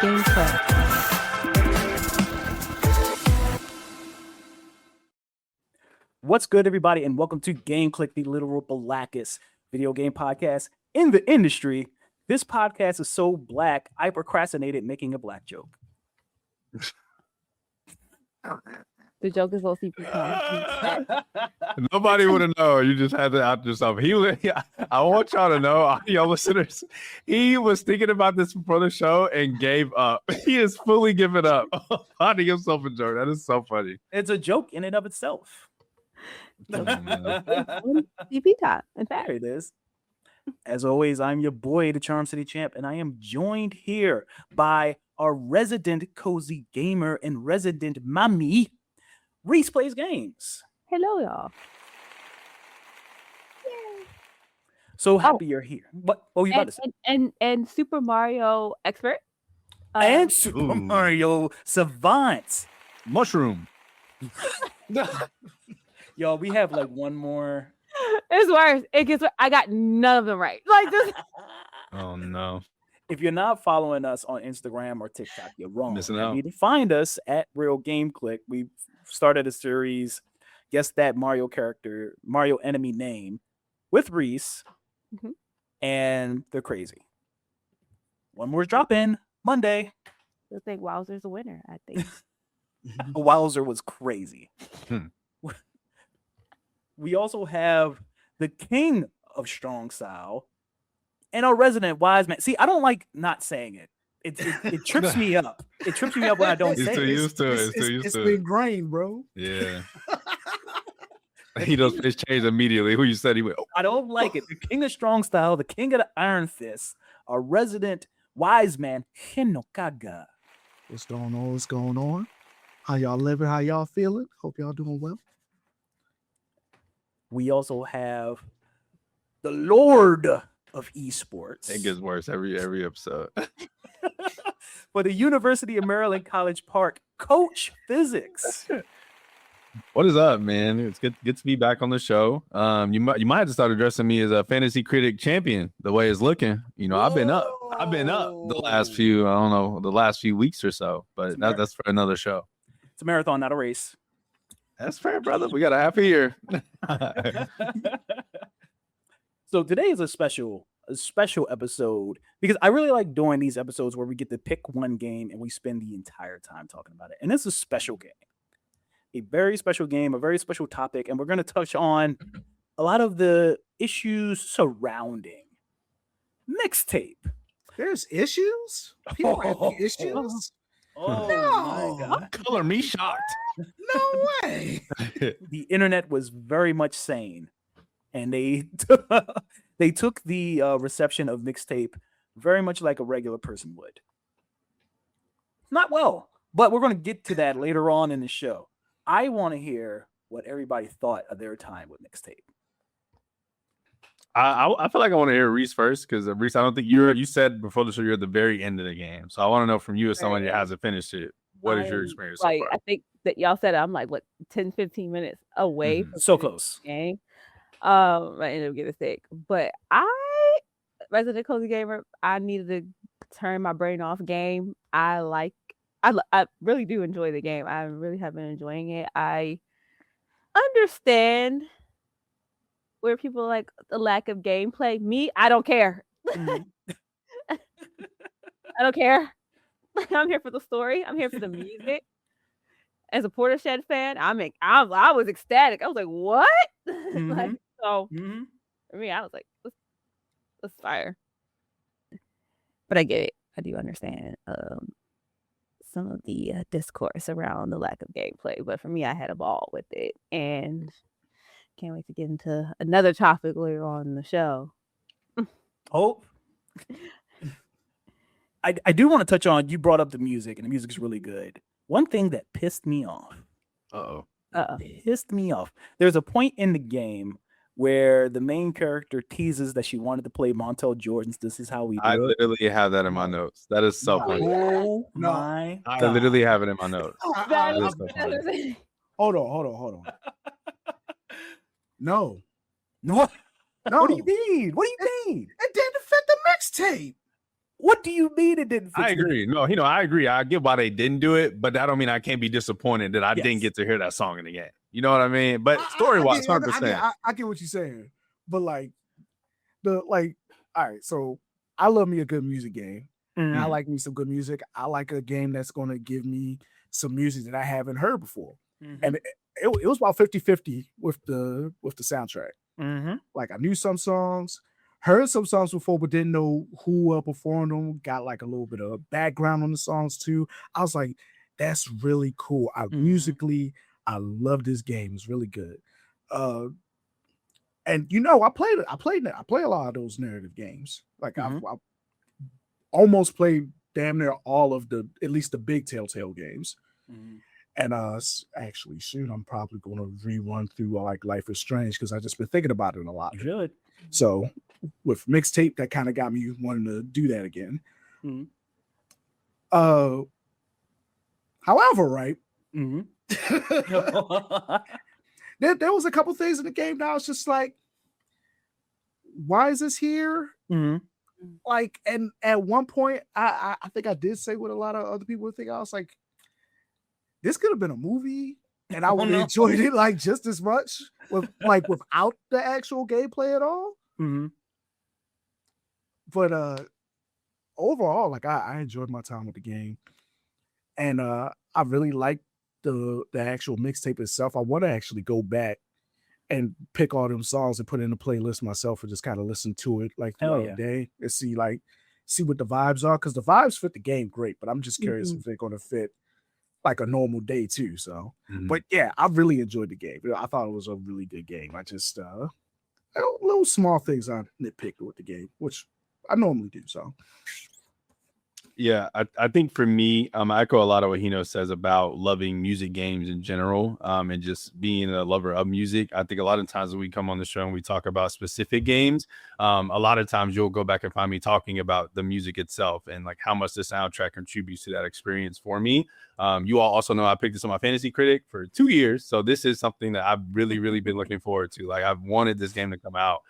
gameplay. What's good, everybody, and welcome to Game Clique, the literal blackest video game podcast in the industry. This podcast is so black, I procrastinated making a black joke. The joke is low CP. Nobody would have known. You just had to out yourself. I want y'all to know, y'all listeners, he was thinking about this before the show and gave up. He is fully given up. Finding himself a joke. That is so funny. It's a joke in and of itself. CP top. In fact, There it is. As always, I'm your boy, the Charm City Champ, and I am joined here by our resident cozy gamer and resident mommy, Reese Plays Games. hello, y'all. So happy you're here. What were you about to say? And Super Mario expert. And Super Ooh. Mario Savant. Mushroom. Yo, we have like one more. It's worse. It gets. I got none of them right. Like this. Oh, no. If you're not following us on Instagram or TikTok, you're wrong. Missing You out. need to find us at Real Game Click. We started a series, guess that Mario character, Mario enemy name, with Reese, Mhm. and they're crazy. One more drop in Monday. I think Wowzer's a winner. I think. Wowzer was crazy. Hmm. We also have the king of strong style and our resident wise man. See, I don't like not saying it. It trips me up. It trips me up when I don't He's say too it. used to it. It's been ingrained, bro. Yeah. He does his change immediately. Who you said he went? Oh, I don't like it. The king of strong style, the king of the iron fist, our resident wise man, Hinokaga. What's going on? What's going on? How y'all living? How y'all feeling? Hope y'all doing well. We also have the Lord of Esports. it gets worse every episode. For the University of Maryland College Park, Coach Physics. What is up, man? It's good to be back on the show. You might have to start addressing me as a fantasy critic champion. The way it's looking, I've been up the last few weeks or so. But that's for another show. It's a marathon, not a race. That's fair, brother. We got a half a year. So today is a special episode because I really like doing these episodes where we get to pick one game and we spend the entire time talking about it. And it's a special game, a very special game, a very special topic. And we're going to touch on a lot of the issues surrounding Mixtape. There's issues? People have issues? Oh No. my God. Color me shocked. No way. The internet was very much sane, and they they took the reception of Mixtape very much like a regular person would. Not well, but we're going to get to that later on in the show. I want to hear what everybody thought of their time with Mixtape. I feel like I want to hear Reese first because Reese, I don't think you said before the show you're at the very end of the game. So I want to know from you as someone that hasn't finished it. What is your experience so Like far? I think that y'all said I'm like 10, 15 minutes away Mhm. from So finishing close. the game. I ended up getting sick, but resident cozy gamer, I needed to turn my brain off game. I really do enjoy the game. I really have been enjoying it. I understand where people like the lack of gameplay. Me, I don't care. Mhm. I don't care. I'm here for the story. I'm here for the music. As a Portishead fan, I was ecstatic. I was like, "What?" Like, so Mhm. for me, I was like, "Let's fire." But I get it. I do understand some of the discourse around the lack of gameplay. But for me, I had a ball with it, and can't wait to get into another topic later on in the show. Hope. I do want to touch on, you brought up the music, and the music's really good. One thing that pissed me off. Uh-oh. Pissed me off. There's a point in the game where the main character teases that she wanted to play Montel Jordan's This Is How We Do I It. literally have that in my notes. That is so funny. Oh No. my I God. literally have it in my notes. That is is- so that is- Hold on. No. What? No. What do you mean? What do you mean? It didn't fit the mixtape. What do you mean it didn't fix I agree. No, I agree. I get why they didn't do it, but that don't mean I can't be disappointed that I didn't get to hear that song in the game. You know what I mean? But story-wise, 100%. I get what you're saying, but like all right, so I love me a good music game. And I like me some good music. I like a game that's going to give me some music that I haven't heard before. And it was about 50-50 with the soundtrack. Like I knew some songs, heard some songs before, but didn't know who performed them. Got like a little bit of background on the songs too. I was like, that's really cool. Musically, I love this game. It's really good. And I play a lot of those narrative games. Like I almost played damn near all of at least the big Telltale games. And actually, soon I'm probably going to rerun through like Life is Strange because I've just been thinking about it a lot. You should. So with Mixtape, that kind of got me wanting to do that again. However, right, there was a couple things in the game that I was just like, why is this here? Like, and at one point, I think I did say what a lot of other people would think. I was like, this could have been a movie, and I would have enjoyed it like just as much without the actual gameplay at all. But overall, like I enjoyed my time with the game, and I really liked the actual mixtape itself. I want to actually go back and pick all them songs and put it in a playlist myself and just kind of listen to it like throughout the day and see what the vibes are, because the vibes fit the game great, but I'm just curious if they're going to fit like a normal day too. So, but yeah, I really enjoyed the game. I thought it was a really good game. I just little small things I nitpicked with the game, which I normally do. So. Yeah, I think for me, I echo a lot of what Hino says about loving music games in general, and just being a lover of music. I think a lot of times when we come on the show and we talk about specific games, a lot of times you'll go back and find me talking about the music itself and like how much the soundtrack contributes to that experience for me. You all also know I picked this on my Fantasy Critic for 2 years, so this is something that I've really, really been looking forward to. Like I've wanted this game to come out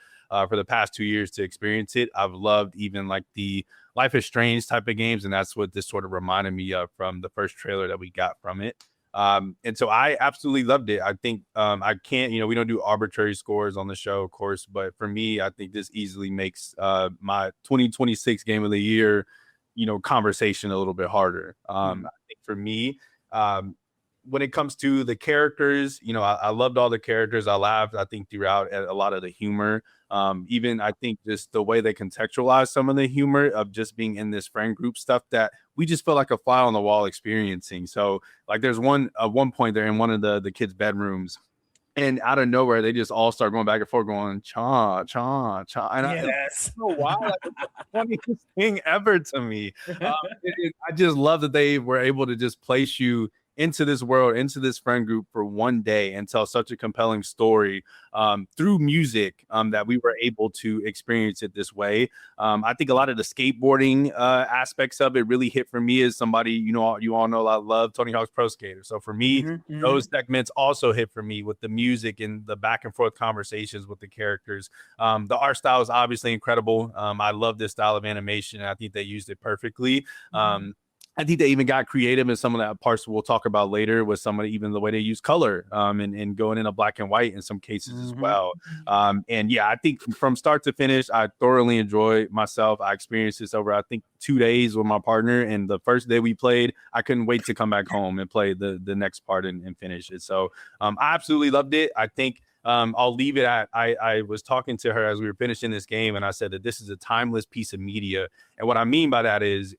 for the past 2 years to experience it. I've loved even like the Life is Strange type of games, and that's what this sort of reminded me of from the first trailer that we got from it. And so I absolutely loved it. I think I can't, we don't do arbitrary scores on the show, of course, but for me, I think this easily makes my 2026 game of the year, conversation a little bit harder. I think for me, when it comes to the characters, I loved all the characters. I laughed, I think, throughout at a lot of the humor. Even I think just the way they contextualize some of the humor of just being in this friend group stuff that we just feel like a fly on the wall experiencing. So like there's one point there in one of the kids' bedrooms, and out of nowhere they just all start going back and forth going cha cha cha, and I don't know why, like, it's the funniest thing ever to me. I just love that they were able to just place you into this world, into this friend group for one day and tell such a compelling story through music that we were able to experience it this way. I think a lot of the skateboarding aspects of it really hit for me as somebody, you all know I love Tony Hawk's Pro Skater. So for me, those segments also hit for me with the music and the back and forth conversations with the characters. The art style is obviously incredible. I love this style of animation, and I think they used it perfectly. I think they even got creative in some of that parts we'll talk about later with some of even the way they use color and going into black and white in some cases as well. And yeah, I think from start to finish, I thoroughly enjoyed myself. I experienced this over, I think, 2 days with my partner. And the first day we played, I couldn't wait to come back home and play the next part and finish it. So I absolutely loved it. I think I'll leave it at, I was talking to her as we were finishing this game, and I said that this is a timeless piece of media. And what I mean by that is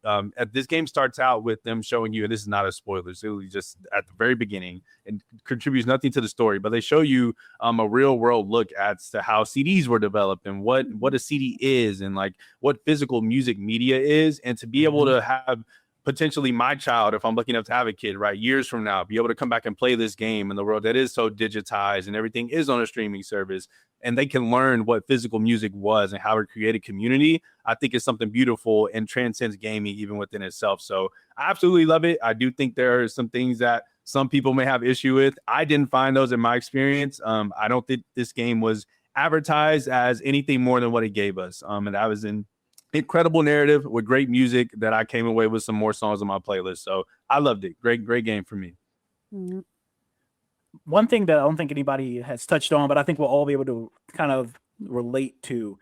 this game starts out with them showing you, and this is not a spoiler, it's literally just at the very beginning and contributes nothing to the story, but they show you a real world look as to how CDs were developed and what a CD is and like what physical music media is. And to be able to have potentially my child, if I'm lucky enough to have a kid, right, years from now, be able to come back and play this game in the world that is so digitized and everything is on a streaming service, and they can learn what physical music was and how it created community, I think it's something beautiful and transcends gaming even within itself. So I absolutely love it. I do think there are some things that some people may have issue with. I didn't find those in my experience. I don't think this game was advertised as anything more than what it gave us. And I was in incredible narrative with great music that I came away with some more songs on my playlist. So I loved it. Great game for me. Mhm. One thing that I don't think anybody has touched on, but I think we'll all be able to kind of relate to,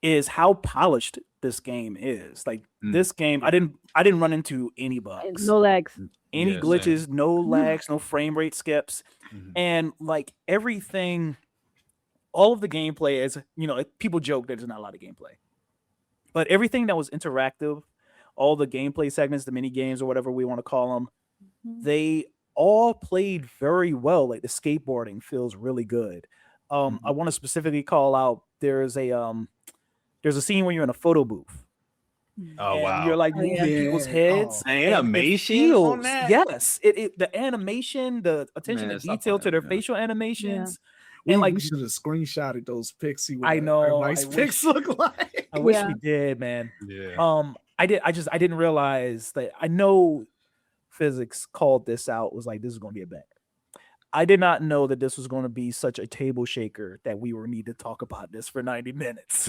is how polished this game is. Like this game, I didn't run into any bugs, No lags. any Yeah, glitches, no lags, no frame rate skips, and like everything, all of the gameplay is, people joke that there's not a lot of gameplay, but everything that was interactive, all the gameplay segments, the mini games or whatever we want to call them, they all played very well. Like the skateboarding feels really good. I want to specifically call out, there's a scene where you're in a photo booth. Oh and wow! you're like Oh, moving yeah. people's heads. The and it animation feels- on that? Yes, the animation, the attention Man, to stop detail to playing, their man. facial animations, We, and like we should have screenshotted those pics. See what I know, everybody's I pics wish- look like. I wish Yeah. we did, man. Yeah. I didn't realize that. I know physics called this out, was like, this is going to be a banger. I did not know that this was going to be such a table shaker that we were need to talk about this for 90 minutes.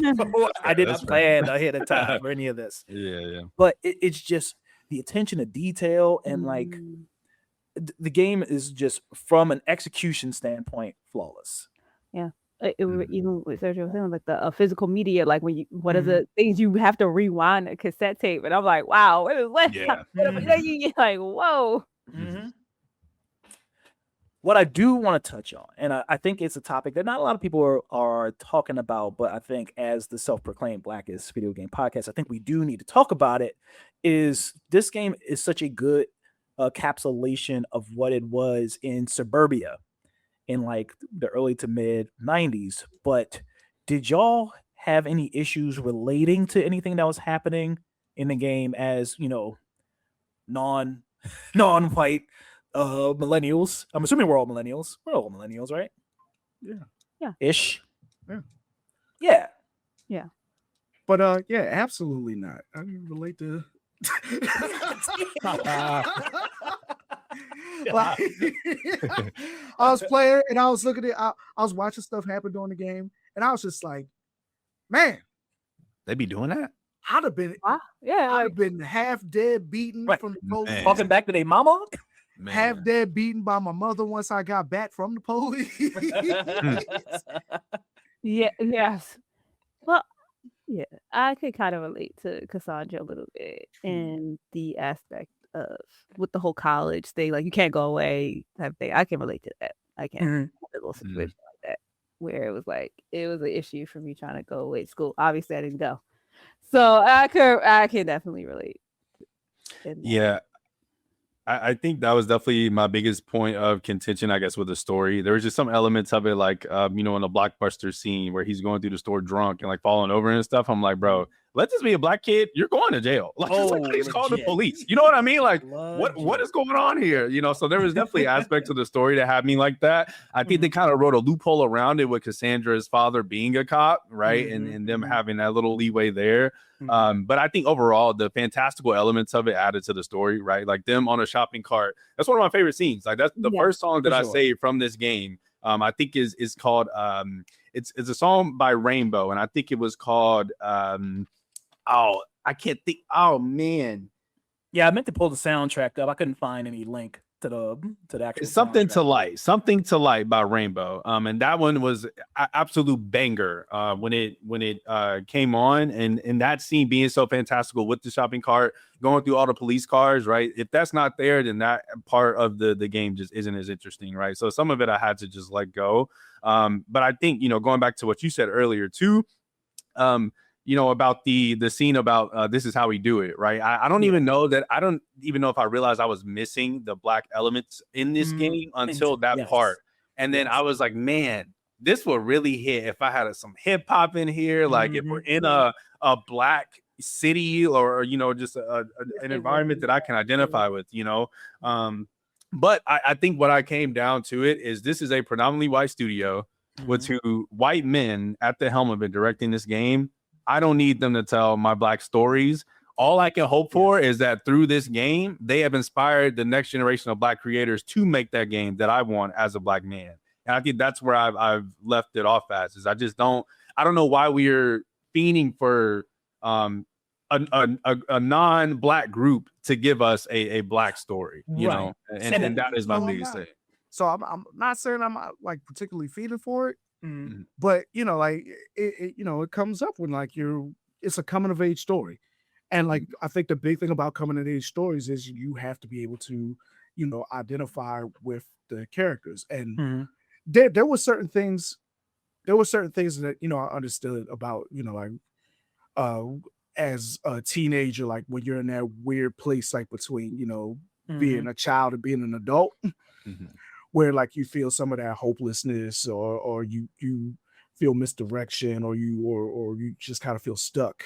I did That's not fair. plan ahead of time or any of this. Yeah. But it's just the attention to detail, and like the game is just, from an execution standpoint, flawless. Even with Sergio was saying, like the physical media, like what are the things you have to rewind a cassette tape, and I'm like, wow, what is what? Yeah. You're like, whoa. What I do want to touch on, and I think it's a topic that not a lot of people are talking about, but I think as the self-proclaimed blackest video game podcast, I think we do need to talk about it, is this game is such a good encapsulation of what it was in suburbia in like the early to mid 90s. But did y'all have any issues relating to anything that was happening in the game as, non-white millennials? I'm assuming we're all millennials. We're all millennials, right? Yeah. Ish. Yeah. Yeah. But yeah, absolutely not. I didn't relate to. Like, I was playing and I was looking at. I was watching stuff happen during the game, and I was just like, "Man, They be doing that? I'd have been. Yeah, I'd like, have been half dead, beaten Right. from the police. Man. Talking back to their mama. Man. Half dead, beaten by my mother once I got back from the police. yes. Well, yeah, I could kind of relate to Cassandra a little bit in the aspect of with the whole college thing, like you can't go away type thing. I can relate to that. I can have a little situation like that where it was an issue for me trying to go away to school. Obviously, I didn't go, so I can definitely relate. Yeah. I think that was definitely my biggest point of contention, I guess, with the story. There was just some elements of it, like, in the Blockbuster scene where he's going through the store drunk and like falling over and stuff. I'm like, bro, let this be a black kid. You're going to jail. Like, he's calling the police. You know what I mean? Like, what is going on here? So there was definitely aspects of the story that had me like that. I think they kind of wrote a loophole around it with Cassandra's father being a cop, right? And them having that little leeway there. But I think overall the fantastical elements of it added to the story, right? Like them on a shopping cart. That's one of my favorite scenes. Like that's the first song that I saved from this game. I think is called it's a song by Rainbow, and I think it was called I can't think. Oh man. Yeah, I meant to pull the soundtrack up. I couldn't find any link to the actual. It's something to light by Rainbow. And that one was absolute banger when it came on, and that scene being so fantastical with the shopping cart going through all the police cars, right? If that's not there, then that part of the game just isn't as interesting, right? So some of it I had to just let go. But I think going back to what you said earlier too, about the scene about this is how we do it, right? I don't even know if I realized I was missing the black elements in this game until that part. And then I was like, man, this will really hit if I had some hip hop in here. Like if we're in a black city or just an environment that I can identify with, but I think what I came down to it is this is a predominantly white studio with two white men at the helm of it directing this game. I don't need them to tell my black stories. All I can hope for is that through this game, they have inspired the next generation of black creators to make that game that I want as a black man. And I think that's where I've left it off as is I don't know why we're fiending for a non-black group to give us a black story, you know, and that is my biggest thing. So I'm not saying I'm like particularly feeding for it, Mhm. but you know, like it comes up when like it's a coming of age story, and like I think the big thing about coming of age stories is you have to be able to, identify with the characters, and Mhm. there were certain things that I understood about like uh as a teenager, like when you're in that weird place like between being a child and being an adult, Mhm. where like you feel some of that hopelessness or you feel misdirection or you just kind of feel stuck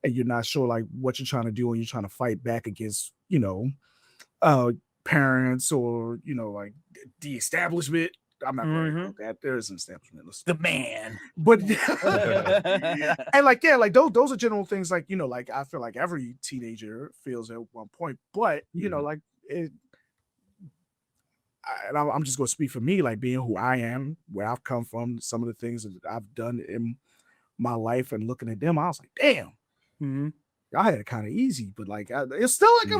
and you're not sure like what you're trying to do and you're trying to fight back against uh parents or like the establishment. I'm not going to that. There is an establishment. The man. But and like like those are general things like like I feel like every teenager feels at one point, but like it. And I'm just going to speak for me, like being who I am, where I've come from, some of the things that I've done in my life, and looking at them, I was like, damn, y'all had it kind of easy, but like it's still like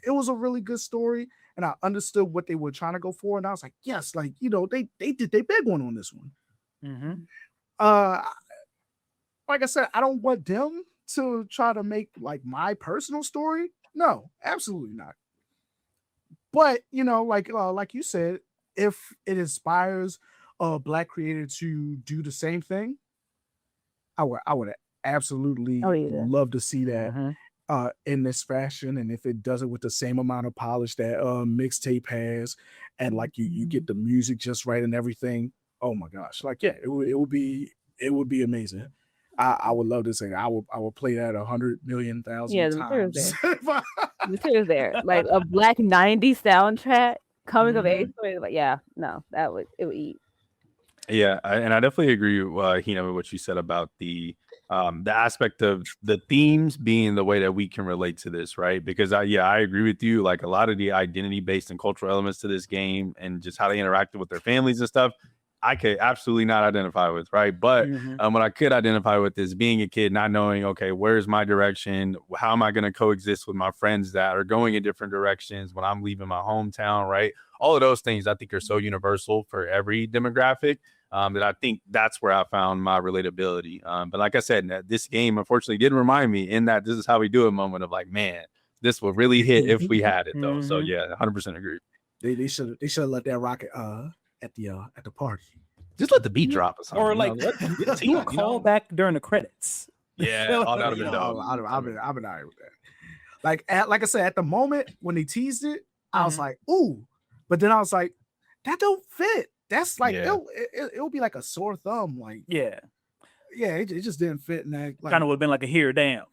it was a really good story, and I understood what they were trying to go for, and I was like, yes, like they did their big one on this one. Like I said, I don't want them to try to make like my personal story. No, absolutely not. But like you said, if it inspires a black creator to do the same thing, I would absolutely love to see that in this fashion. And if it does it with the same amount of polish that Mixtape has, and like you get the music just right and everything, oh my gosh, like yeah, it would be amazing. I would love to say I would play that 100,000,000 times. The material's there. Like a black 90s soundtrack coming of age story. Like, yeah, no, it would eat. Yeah, and I definitely agree, Hina, with what you said about the aspect of the themes being the way that we can relate to this, right? Because I agree with you. Like a lot of the identity based and cultural elements to this game and just how they interacted with their families and stuff, I could absolutely not identify with, right? But what I could identify with is being a kid, not knowing, okay, where's my direction? How am I going to coexist with my friends that are going in different directions when I'm leaving my hometown, right? All of those things I think are so universal for every demographic that I think that's where I found my relatability. But like I said, this game unfortunately did remind me in that this is how we do a moment of like, man, this would really hit if we had it though. So yeah, 100% agree. They should let that rocket at the party. Just let the beat drop or something. Or like do a call back during the credits. Yeah, all that would have been dope. I've been all right with that. Like I said, at the moment when they teased it, I was like, ooh, but then I was like, that don't fit. That's like it'll be like a sore thumb. Like it just didn't fit in that. Like, kind of would have been like a here, damn.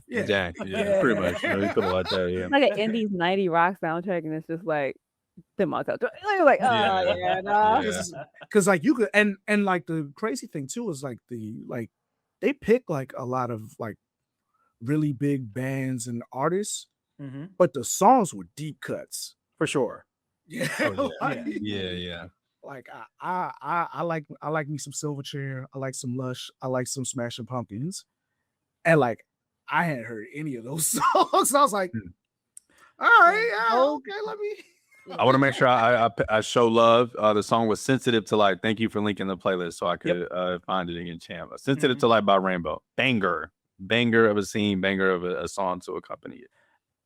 Yeah, exactly. Yeah, pretty much. You could have like that. Yeah, like an Indies 90 rock soundtrack, and it's just like them all like, because like you could and like the crazy thing too is like they pick like a lot of like really big bands and artists, but the songs were deep cuts for sure. Yeah, yeah. Like I like me some Silverchair. I like some Lush. I like some Smashing Pumpkins, and like I hadn't heard any of those songs. I was like, all right, okay, let me. I want to make sure I show love. The song was "Sensitive to Light." Thank you for linking the playlist so I could find it again. Champ, "Sensitive to Light" by Rainbow. Banger of a scene, banger of a song to accompany it.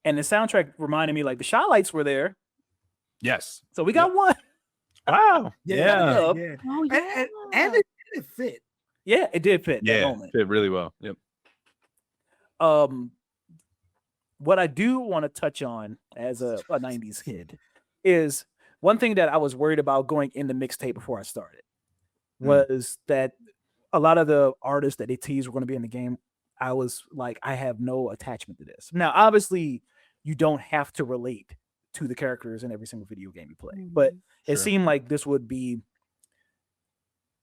And the soundtrack reminded me like the Shy Lights were there. Yes. So we got one. Wow. Yeah. Oh, yeah. And it fit. Yeah, it did fit. Yeah, that moment. Fit really well. Yep. What I do want to touch on as a 90s kid is one thing that I was worried about going into Mixtape before I started was that a lot of the artists that they teased were going to be in the game. I was like, I have no attachment to this. Now, obviously, you don't have to relate to the characters in every single video game you play, but it seemed like this would be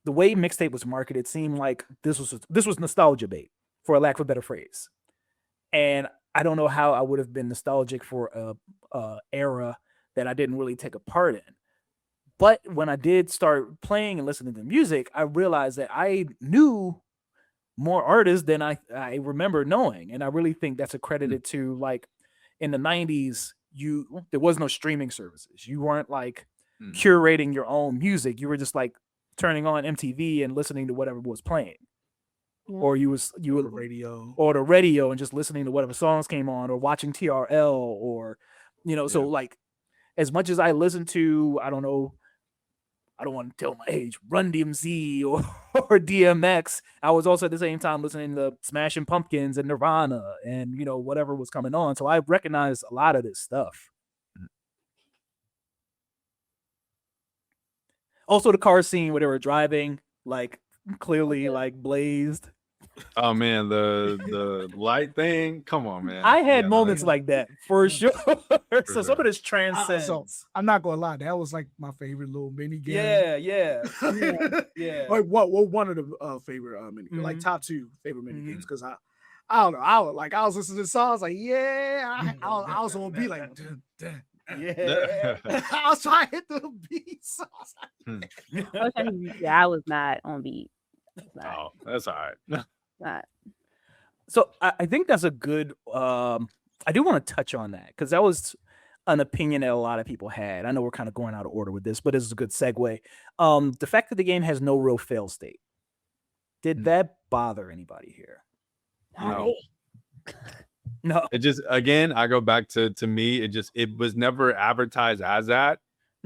the way Mixtape was marketed. Seemed like this was nostalgia bait, for a lack of a better phrase. And I don't know how I would have been nostalgic for a era that I didn't really take a part in. But when I did start playing and listening to music, I realized that I knew more artists than I remember knowing, and I really think that's accredited to like in the 90s. There was no streaming services. You weren't like curating your own music. You were just like turning on MTV and listening to whatever was playing. Yeah. Or you were the radio or the radio and just listening to whatever songs came on, or watching TRL, or so like as much as I listened to, I don't know, I don't want to tell my age, Run DMC or DMX, I was also at the same time listening to Smashing Pumpkins and Nirvana and whatever was coming on. So I recognize a lot of this stuff. Also the car scene where they were driving, like clearly like blazed. Oh man, the light thing. Come on, man. I had moments like that for sure. So some of this transcends. So I'm not gonna lie, that was like my favorite little mini game. Yeah. Like what one of the favorite mini like top 2 favorite mini games, because I don't know, I was listening to the songs like I was gonna be like dun, dun. Yeah. I was trying to hit the beats. I was not on beat. Oh, that's all right. Not. So I think that's a good. I do want to touch on that because that was an opinion that a lot of people had. I know we're kind of going out of order with this, but this is a good segue. The fact that the game has no real fail state, did that bother anybody here? No. No. It just, again, I go back to me. It was never advertised as that.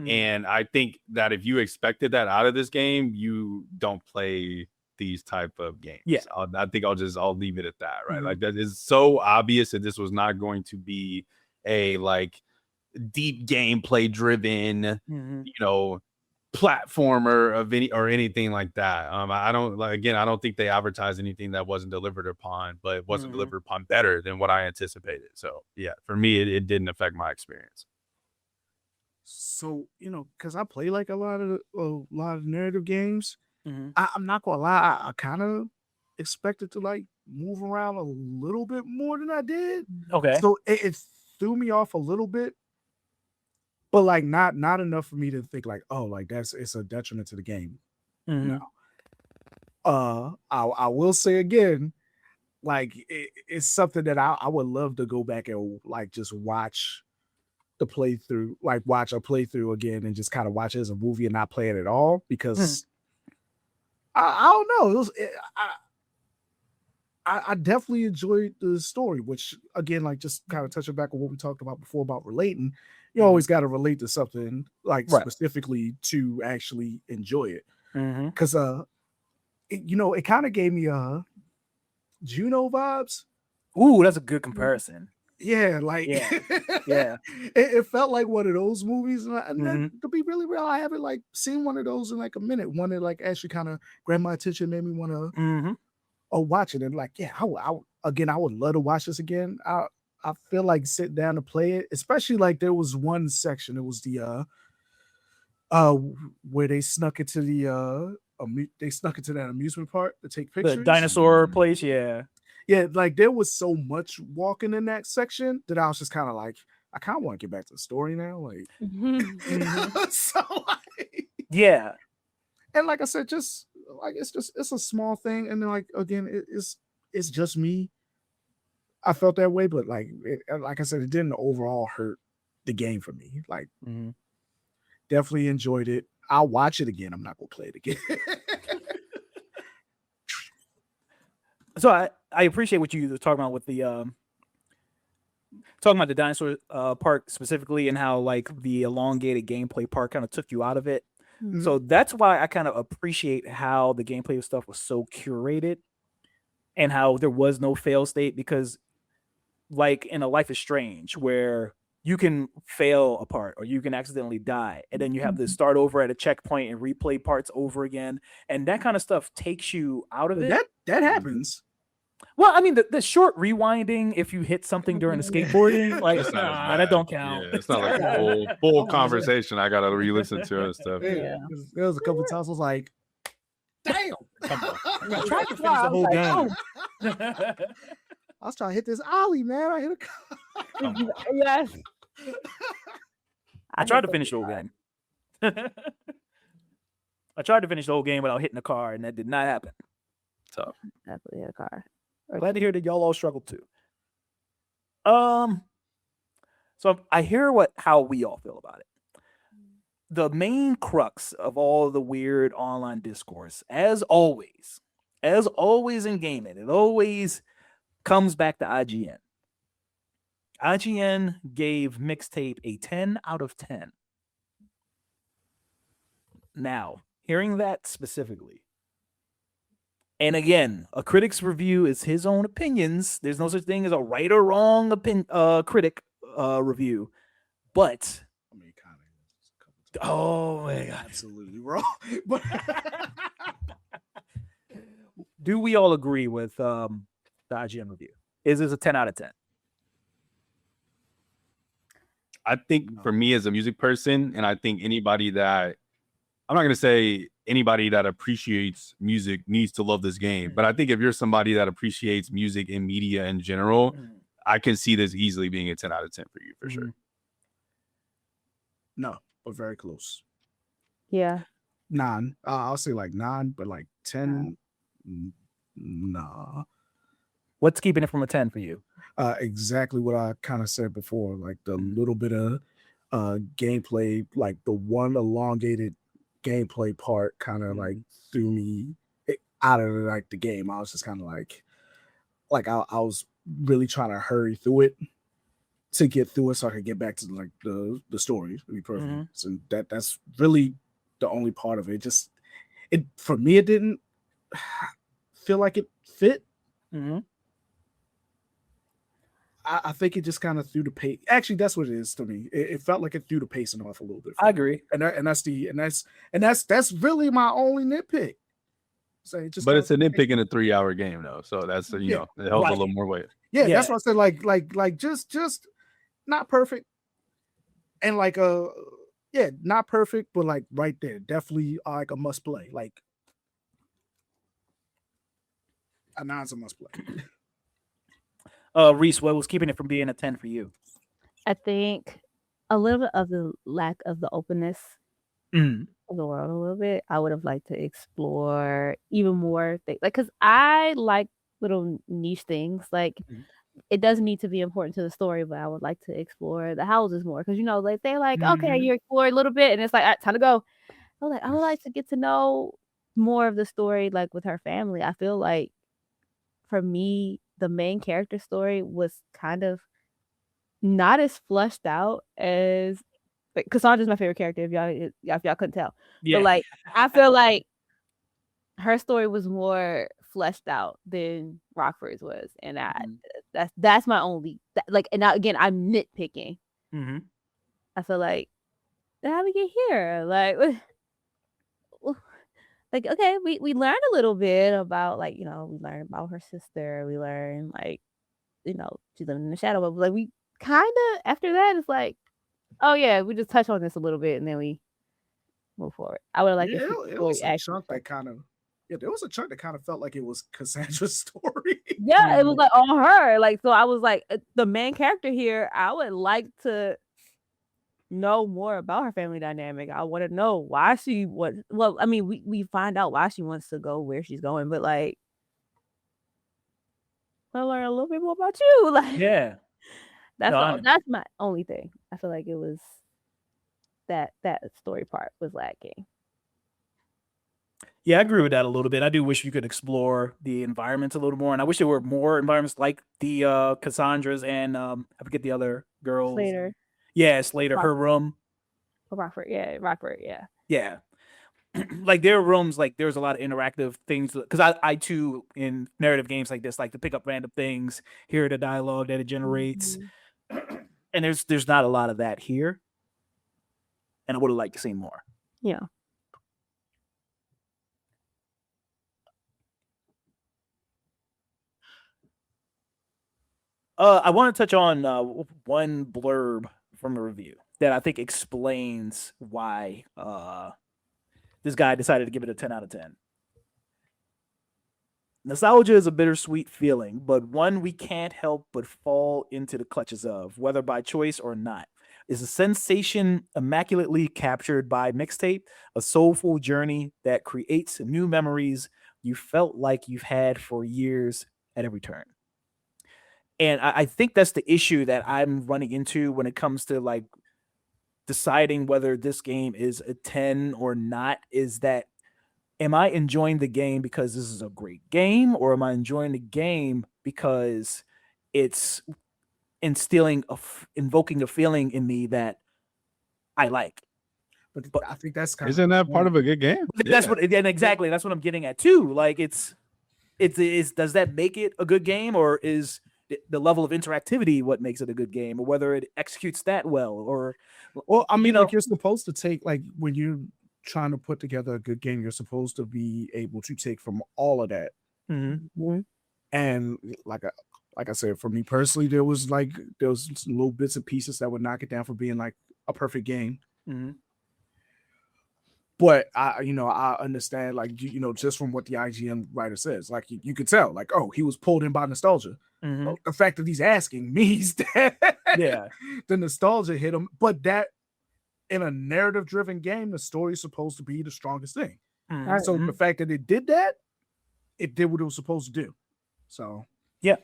And I think that if you expected that out of this game, you don't play these type of games. Yeah. I think I'll leave it at that, right? Like that is so obvious that this was not going to be a like deep gameplay driven, platformer of anything like that. I don't think they advertised anything that wasn't delivered upon, but it wasn't delivered upon better than what I anticipated. So yeah, for me, it didn't affect my experience. So because I play like a lot of narrative games, I'm not gonna lie, I kind of expected to like move around a little bit more than I did. Okay. So it threw me off a little bit, but like not enough for me to think like, oh, like it's a detriment to the game. No. I will say again, like it's something that I would love to go back and like just watch the playthrough, like watch a playthrough again and just kind of watch it as a movie and not play it at all, because I don't know. I definitely enjoyed the story, which again, like just kind of touching back on what we talked about before about relating, you always got to relate to something like specifically to actually enjoy it. Because it kind of gave me Juno vibes. Ooh, that's a good comparison. Yeah, like yeah. It felt like one of those movies, and to be really real, I haven't like seen one of those in like a minute. One that like actually kind of grabbed my attention, made me want to watch it. And like, yeah, I would love to watch this again. I feel like sitting down to play it, especially like there was one section. It was the where they snuck into the that amusement park to take pictures. The dinosaur place, yeah. Yeah, like there was so much walking in that section that I was just kind of like, I kind of want to get back to the story now. Like, so like, yeah. And like I said, just like it's a small thing, and then like again, it's just me. I felt that way, but like I said, it didn't overall hurt the game for me. Like, definitely enjoyed it. I'll watch it again. I'm not gonna play it again. So I appreciate what you were talking about with the talking about the dinosaur park specifically, and how like the elongated gameplay part kind of took you out of it. So that's why I kind of appreciate how the gameplay stuff was so curated and how there was no fail state, because like in A Life is Strange, where you can fail a part or you can accidentally die, and then you have to start over at a checkpoint and replay parts over again, and that kind of stuff takes you out of it. That happens. Well, I mean, the short rewinding if you hit something during the skateboarding, like that don't count. Yeah, it's not like a full conversation I gotta re-listen to and stuff. Yeah. There was a couple times I was like, damn. I tried to finish the whole game. I was trying to hit this ollie, man. I hit a car. Yes. I tried to finish the whole game. I tried to finish the whole game without hitting the car, and that did not happen. Tough. Definitely a car. Glad to hear that y'all all struggled too. So I hear how we all feel about it. The main crux of all the weird online discourse, as always in gaming, it always comes back to IGN. IGN gave Mixtape a 10 out of 10. Now, hearing that specifically, and again, a critic's review is his own opinions. There's no such thing as a right or wrong critic review. But I mean, kind of. Oh my god, absolutely wrong. But do we all agree with the IGN review? Is this a 10 out of 10? I think for me as a music person, and I think anybody that, I'm not going to say anybody that appreciates music needs to love this game, but I think if you're somebody that appreciates music and media in general, I can see this easily being a 10 out of 10 for you, for sure. No, but very close. Yeah. 9. I'll say like 9, but like 10, nah. What's keeping it from a 10 for you? Exactly what I kind of said before, like the little bit of gameplay, like the one elongated gameplay part kind of like threw me out of like the game. I was just kind of like I was really trying to hurry through it to get through it so I could get back to like the story, to be perfect. So that's really the only part of it. It for me, it didn't feel like it fit. I think it just kind of threw the pace. Actually, that's what it is to me. It felt like it threw the pacing off a little bit. I agree, and that's really my only nitpick. So but it's a nitpick in a 3-hour game, though. So that's you know, it holds a little more weight. Yeah, that's what I said. Like just not perfect, and like not perfect, but like right there, definitely like a must play. Like a 9's a must play. Reese, what was keeping it from being a 10 for you? I think a little bit of the lack of the openness of the world a little bit. I would have liked to explore even more things, like, because I like little niche things. Like, it doesn't need to be important to the story, but I would like to explore the houses more, because like they're like, okay, you explore a little bit, and it's like, all right, time to go. I would like to get to know more of the story, like with her family. I feel like for me, the main character story was kind of not as flushed out as, like, Cassandra's my favorite character, if y'all couldn't tell. Yeah. But like, I feel like her story was more fleshed out than Rockford's was, and that's my only like. And now again, I'm nitpicking. I feel like, how we get here? Like, okay, we learned a little bit about, like, we learned about her sister. We learned, like, she's living in the shadow. But like, we kind of, after that, it's like, oh yeah, we just touch on this a little bit and then we move forward. I would like it was a chunk that kind of there was a chunk that kind of felt like it was Cassandra's story. Yeah, it was like on her. Like, so I was like, the main character here, I would like to know more about her family dynamic. I want to know why she was. Well, I mean, we find out why she wants to go where she's going, but like, I'll learn a little bit more about you. Like, yeah, that's my only thing. I feel like it was that story part was lacking. Yeah, I agree with that a little bit. I do wish you could explore the environments a little more, and I wish there were more environments like the Cassandras and I forget the other girls. Slater. Yeah, Slater. Her room. Rockford. Yeah, Rockford. Yeah. Yeah. Like, their rooms, like, there's a lot of interactive things, because I too, in narrative games like this, like to pick up random things, hear the dialogue that it generates, and there's not a lot of that here, and I would have liked to see more. Yeah. I want to touch on one blurb from the review that I think explains why this guy decided to give it a 10 out of 10. Nostalgia is a bittersweet feeling, but one we can't help but fall into the clutches of, whether by choice or not. Is a sensation immaculately captured by Mixtape, a soulful journey that creates new memories you felt like you've had for years at every turn. And I think that's the issue that I'm running into when it comes to like deciding whether this game is a 10 or not, is that am I enjoying the game because this is a great game, or am I enjoying the game because it's invoking a feeling in me that I like? But I think that's kind Isn't that part of a good game? That's what, and exactly that's what I'm getting at too. Like it's does that make it a good game, or is the level of interactivity what makes it a good game, or whether it executes that well, or well, I mean, like you're supposed to take, like when you're trying to put together a good game, you're supposed to be able to take from all of that. Mm-hmm. And like I said, for me personally, there was little bits and pieces that would knock it down for being like a perfect game. Mm-hmm. But I understand, like, just from what the IGN writer says, like you could tell, like, oh, he was pulled in by nostalgia. Mm-hmm. The fact that he's asking means that the nostalgia hit him. But that in a narrative-driven game, the story is supposed to be the strongest thing. Mm-hmm. So the fact that it did that, it did what it was supposed to do. So yeah.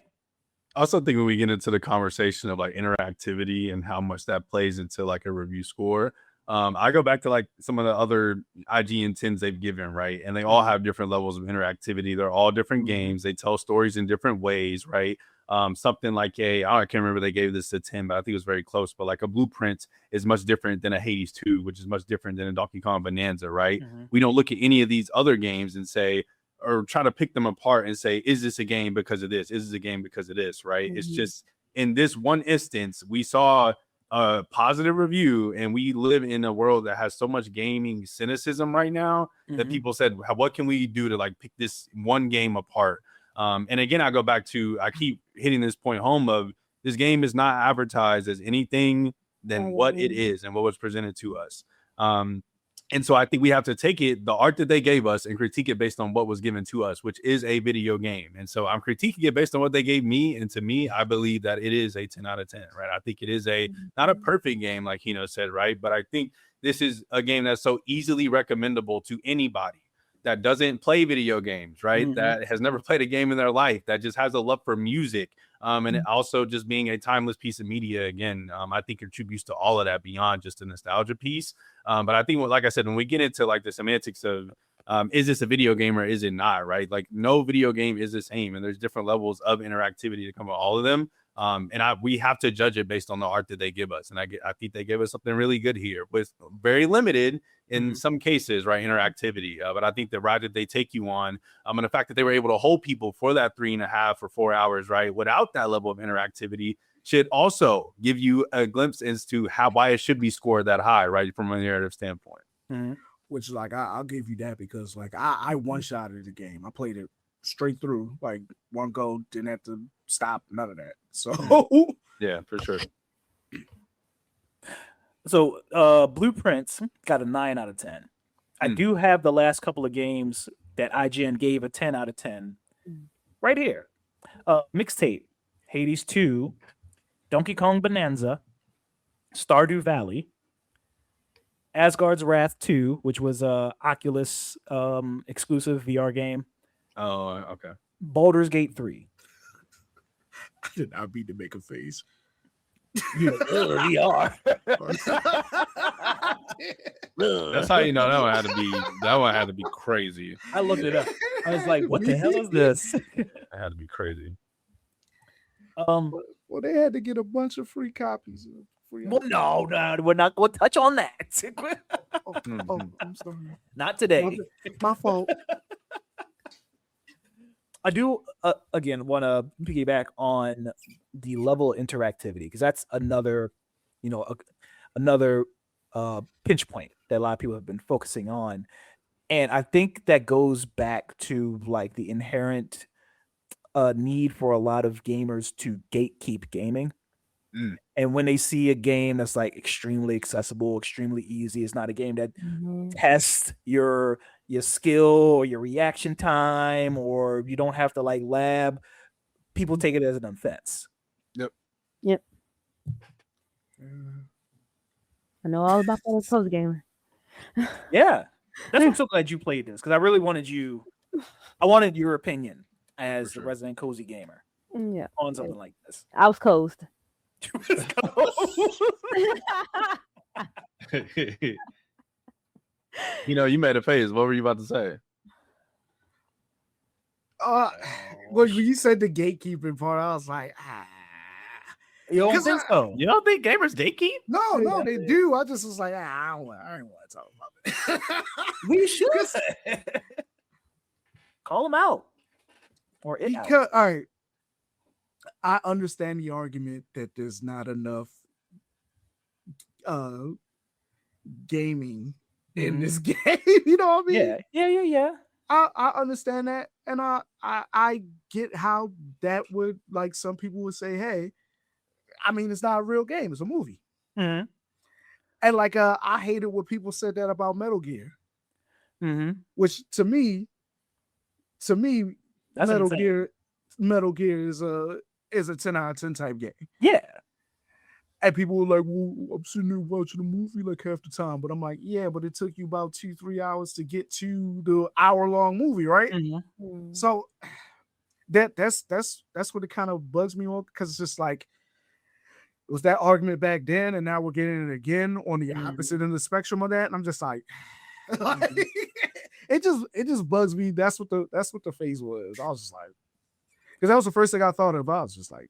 I also think when we get into the conversation of like interactivity and how much that plays into like a review score, I go back to like some of the other IGN 10s they've given, right? And they all have different levels of interactivity. They're all different games. They tell stories in different ways, right? Something like I can't remember they gave this a 10, but I think it was very close. But like a Blueprint is much different than a Hades 2, which is much different than a Donkey Kong Bonanza, right? Mm-hmm. We don't look at any of these other games and say, or try to pick them apart and say, is this a game because of this? Is this a game because of this, right? Mm-hmm. It's just in this one instance, we saw a positive review, and we live in a world that has so much gaming cynicism right now that people said, what can we do to like pick this one game apart? And again, I go back to, I keep hitting this point home of this game is not advertised as anything than what it is and what was presented to us. And so I think we have to take it, the art that they gave us, and critique it based on what was given to us, which is a video game. And so I'm critiquing it based on what they gave me. And to me, I believe that it is a 10 out of 10, right? I think it is not a perfect game, like Hino said, right? But I think this is a game that's so easily recommendable to anybody that doesn't play video games, right? That has never played a game in their life, that just has a love for music. And it also just being a timeless piece of media, again, I think contributes to all of that beyond just a nostalgia piece. But I think, like I said, when we get into like the semantics of is this a video game or is it not, right? Like no video game is the same, and there's different levels of interactivity to come with all of them. And we have to judge it based on the art that they give us. And I think they gave us something really good here with very limited in some cases, right, interactivity. But I think the ride that they take you on, and the fact that they were able to hold people for that 3.5 or 4 hours, right, without that level of interactivity, should also give you a glimpse as to why it should be scored that high, right, from a narrative standpoint. Which, like, I'll give you that, because like I one-shotted the game. I played it straight through, like one go, didn't have to stop, none of that. So yeah, for sure. So Blueprints got a 9 out of 10. I do have the last couple of games that IGN gave a 10 out of 10 right here. Mixtape, Hades 2, Donkey Kong Bonanza, Stardew Valley, Asgard's Wrath 2, which was a Oculus exclusive VR game. Oh, okay. Baldur's Gate 3. I did not mean to make a face. We are. That's how you know that one had to be crazy. I looked it up. I was like, what the hell is this? It had to be crazy. Well, they had to get a bunch of free copies. Well, no, we're not going to touch on that. I'm sorry. Not today. My fault. I do again want to piggyback on the level of interactivity, because that's another, another pinch point that a lot of people have been focusing on, and I think that goes back to like the inherent need for a lot of gamers to gatekeep gaming. And when they see a game that's like extremely accessible, extremely easy, it's not a game that tests your skill or your reaction time, or you don't have to like lab, people take it as an offense. Yep. I know all about that as a gamer. Yeah. That's why I'm so glad you played this, because I really wanted you I wanted your opinion as the resident cozy gamer Yeah, on something like this. I was closed. You know, you made a face. What were you about to say? When you said the gatekeeping part, I was like, You don't think so? You don't think gamers gatekeep? No, they do. I just was like, I ain't want to talk about it. We should call them out or it out. Because, all right, I understand the argument that there's not enough gaming in this game. You know what I mean? Yeah. I understand that, and I get how that would, like, some people would say, hey, I mean, it's not a real game, it's a movie. Mm-hmm. And like I hated when people said that about Metal Gear. Mm-hmm. Which to me, That's Metal insane. Gear is a 10 out of 10 type game. Yeah. And people were like, well, I'm sitting there watching the movie like half the time. But I'm like, yeah, but it took you about 2-3 hours to get to the hour-long movie, right? Mm-hmm. So that's what it kind of bugs me on, because it's just like, it was that argument back then, and now we're getting it again on the opposite end of the spectrum of that. And I'm just like, it just bugs me. That's what the phase was. I was just like, because that was the first thing I thought of. I was just like,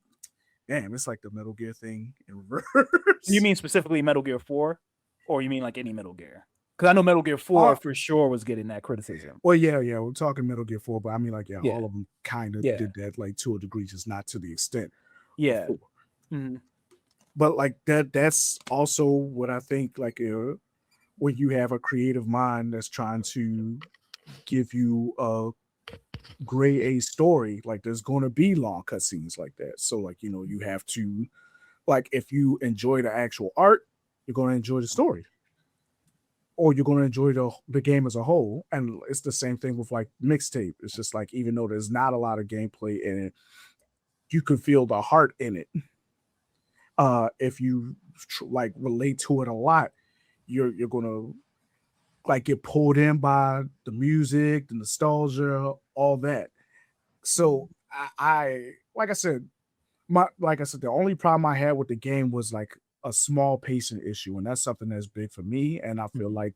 damn, it's like the Metal Gear thing in reverse. You mean specifically Metal Gear 4? Or you mean like any Metal Gear? Because I know Metal Gear 4 for sure was getting that criticism. Well, yeah, we're talking Metal Gear 4, but I mean, like, Yeah. all of them kind of did that, like, to a degree, just not to the extent. Yeah. Mm-hmm. But like that's also what I think, like, when you have a creative mind that's trying to give you a grade A story, like, there's going to be long cutscenes like that. So, like, you know, you have to, like, if you enjoy the actual art, you're going to enjoy the story, or you're going to enjoy the game as a whole. And it's the same thing with like Mixtape. It's just like, even though there's not a lot of gameplay in it, you can feel the heart in it. If you like relate to it a lot, you're gonna like get pulled in by the music, the nostalgia, all that. So I like I said, the only problem I had with the game was like a small pacing issue, and that's something that's big for me. And I feel like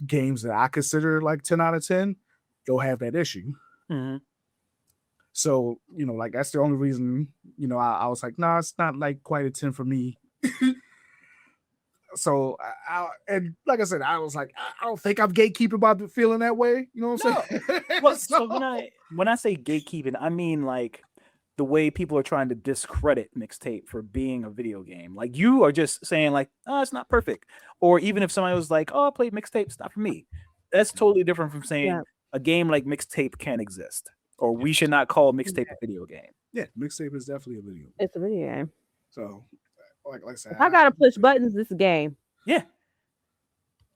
games that I consider like 10 out of 10 don't have that issue. Mm-hmm. So, you know, like, that's the only reason, you know, I was like, nah, it's not like quite a 10 for me. So, and like I said, I was like, I don't think I'm gatekeeping by feeling that way. You know what I'm saying? Well, so when I say gatekeeping, I mean like the way people are trying to discredit Mixtape for being a video game. Like, you are just saying like, oh, it's not perfect. Or even if somebody was like, oh, I played Mixtape, it's not for me. That's totally different from saying a game like Mixtape can't exist. Or we should not call Mixtape a video game. Yeah, Mixtape is definitely a video game. It's a video game. So, like I said, if I gotta push buttons, this is a game. Yeah.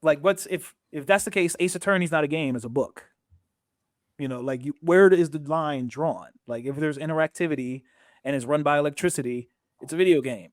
Like, what's if that's the case? Ace Attorney's not a game; it's a book. You know, like, where is the line drawn? Like, if there's interactivity and it's run by electricity, it's a video game.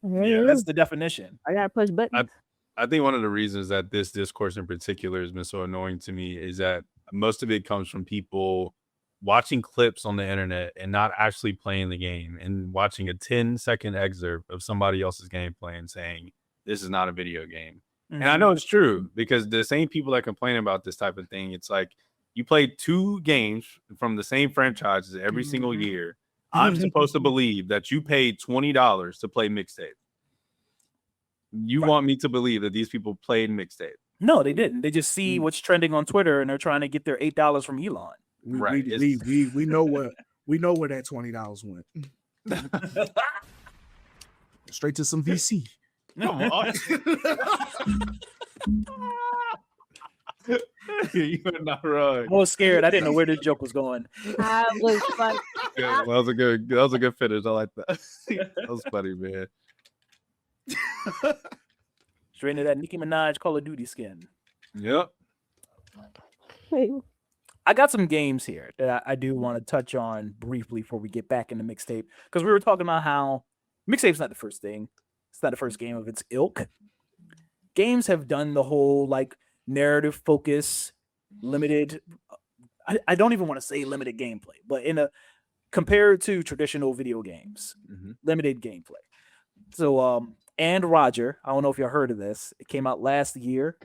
Yeah, that's the definition. I gotta push buttons. I think one of the reasons that this discourse in particular has been so annoying to me is that most of it comes from people watching clips on the internet and not actually playing the game, and watching a 10-second excerpt of somebody else's gameplay and saying, this is not a video game. Mm-hmm. And I know it's true, because the same people that complain about this type of thing, it's like, you played 2 games from the same franchises every single year. I'm supposed to believe that you paid $20 to play Mixtape. You want me to believe that these people played Mixtape? No, they didn't. They just see what's trending on Twitter, and they're trying to get their $8 from Elon. Right. We know where that $20 went. Straight to some VC. Come on. You're not right. I was scared. I didn't know where this joke was going. I was like, that was a good finish. I like that. That was funny, man. Straight into that Nicki Minaj Call of Duty skin. Yep. I got some games here that I do want to touch on briefly before we get back into Mixtape, because we were talking about how Mixtape's not the first thing. It's not the first game of its ilk. Games have done the whole like narrative focus, limited. I don't even want to say limited gameplay, but compared to traditional video games, limited gameplay. So and Roger, I don't know if y'all heard of this. It came out last year.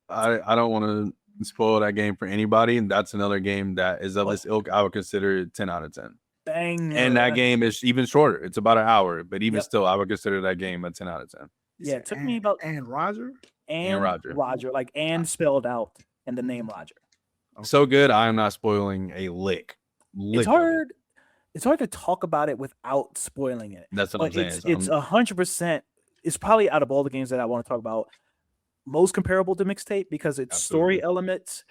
I don't want to spoil that game for anybody, and that's another game that is of this ilk. I would consider it 10 out of 10. Bang. And that game is even shorter. It's about an hour, but even still, I would consider that game a 10 out of 10. Yeah, it took me about and Roger like and spelled out and the name Roger. So good. I am not spoiling a lick. It's hard. It's hard to talk about it without spoiling it. That's what I'm saying. It's 100%. It's probably out of all the games that I want to talk about, most comparable to Mixtape because it's story elements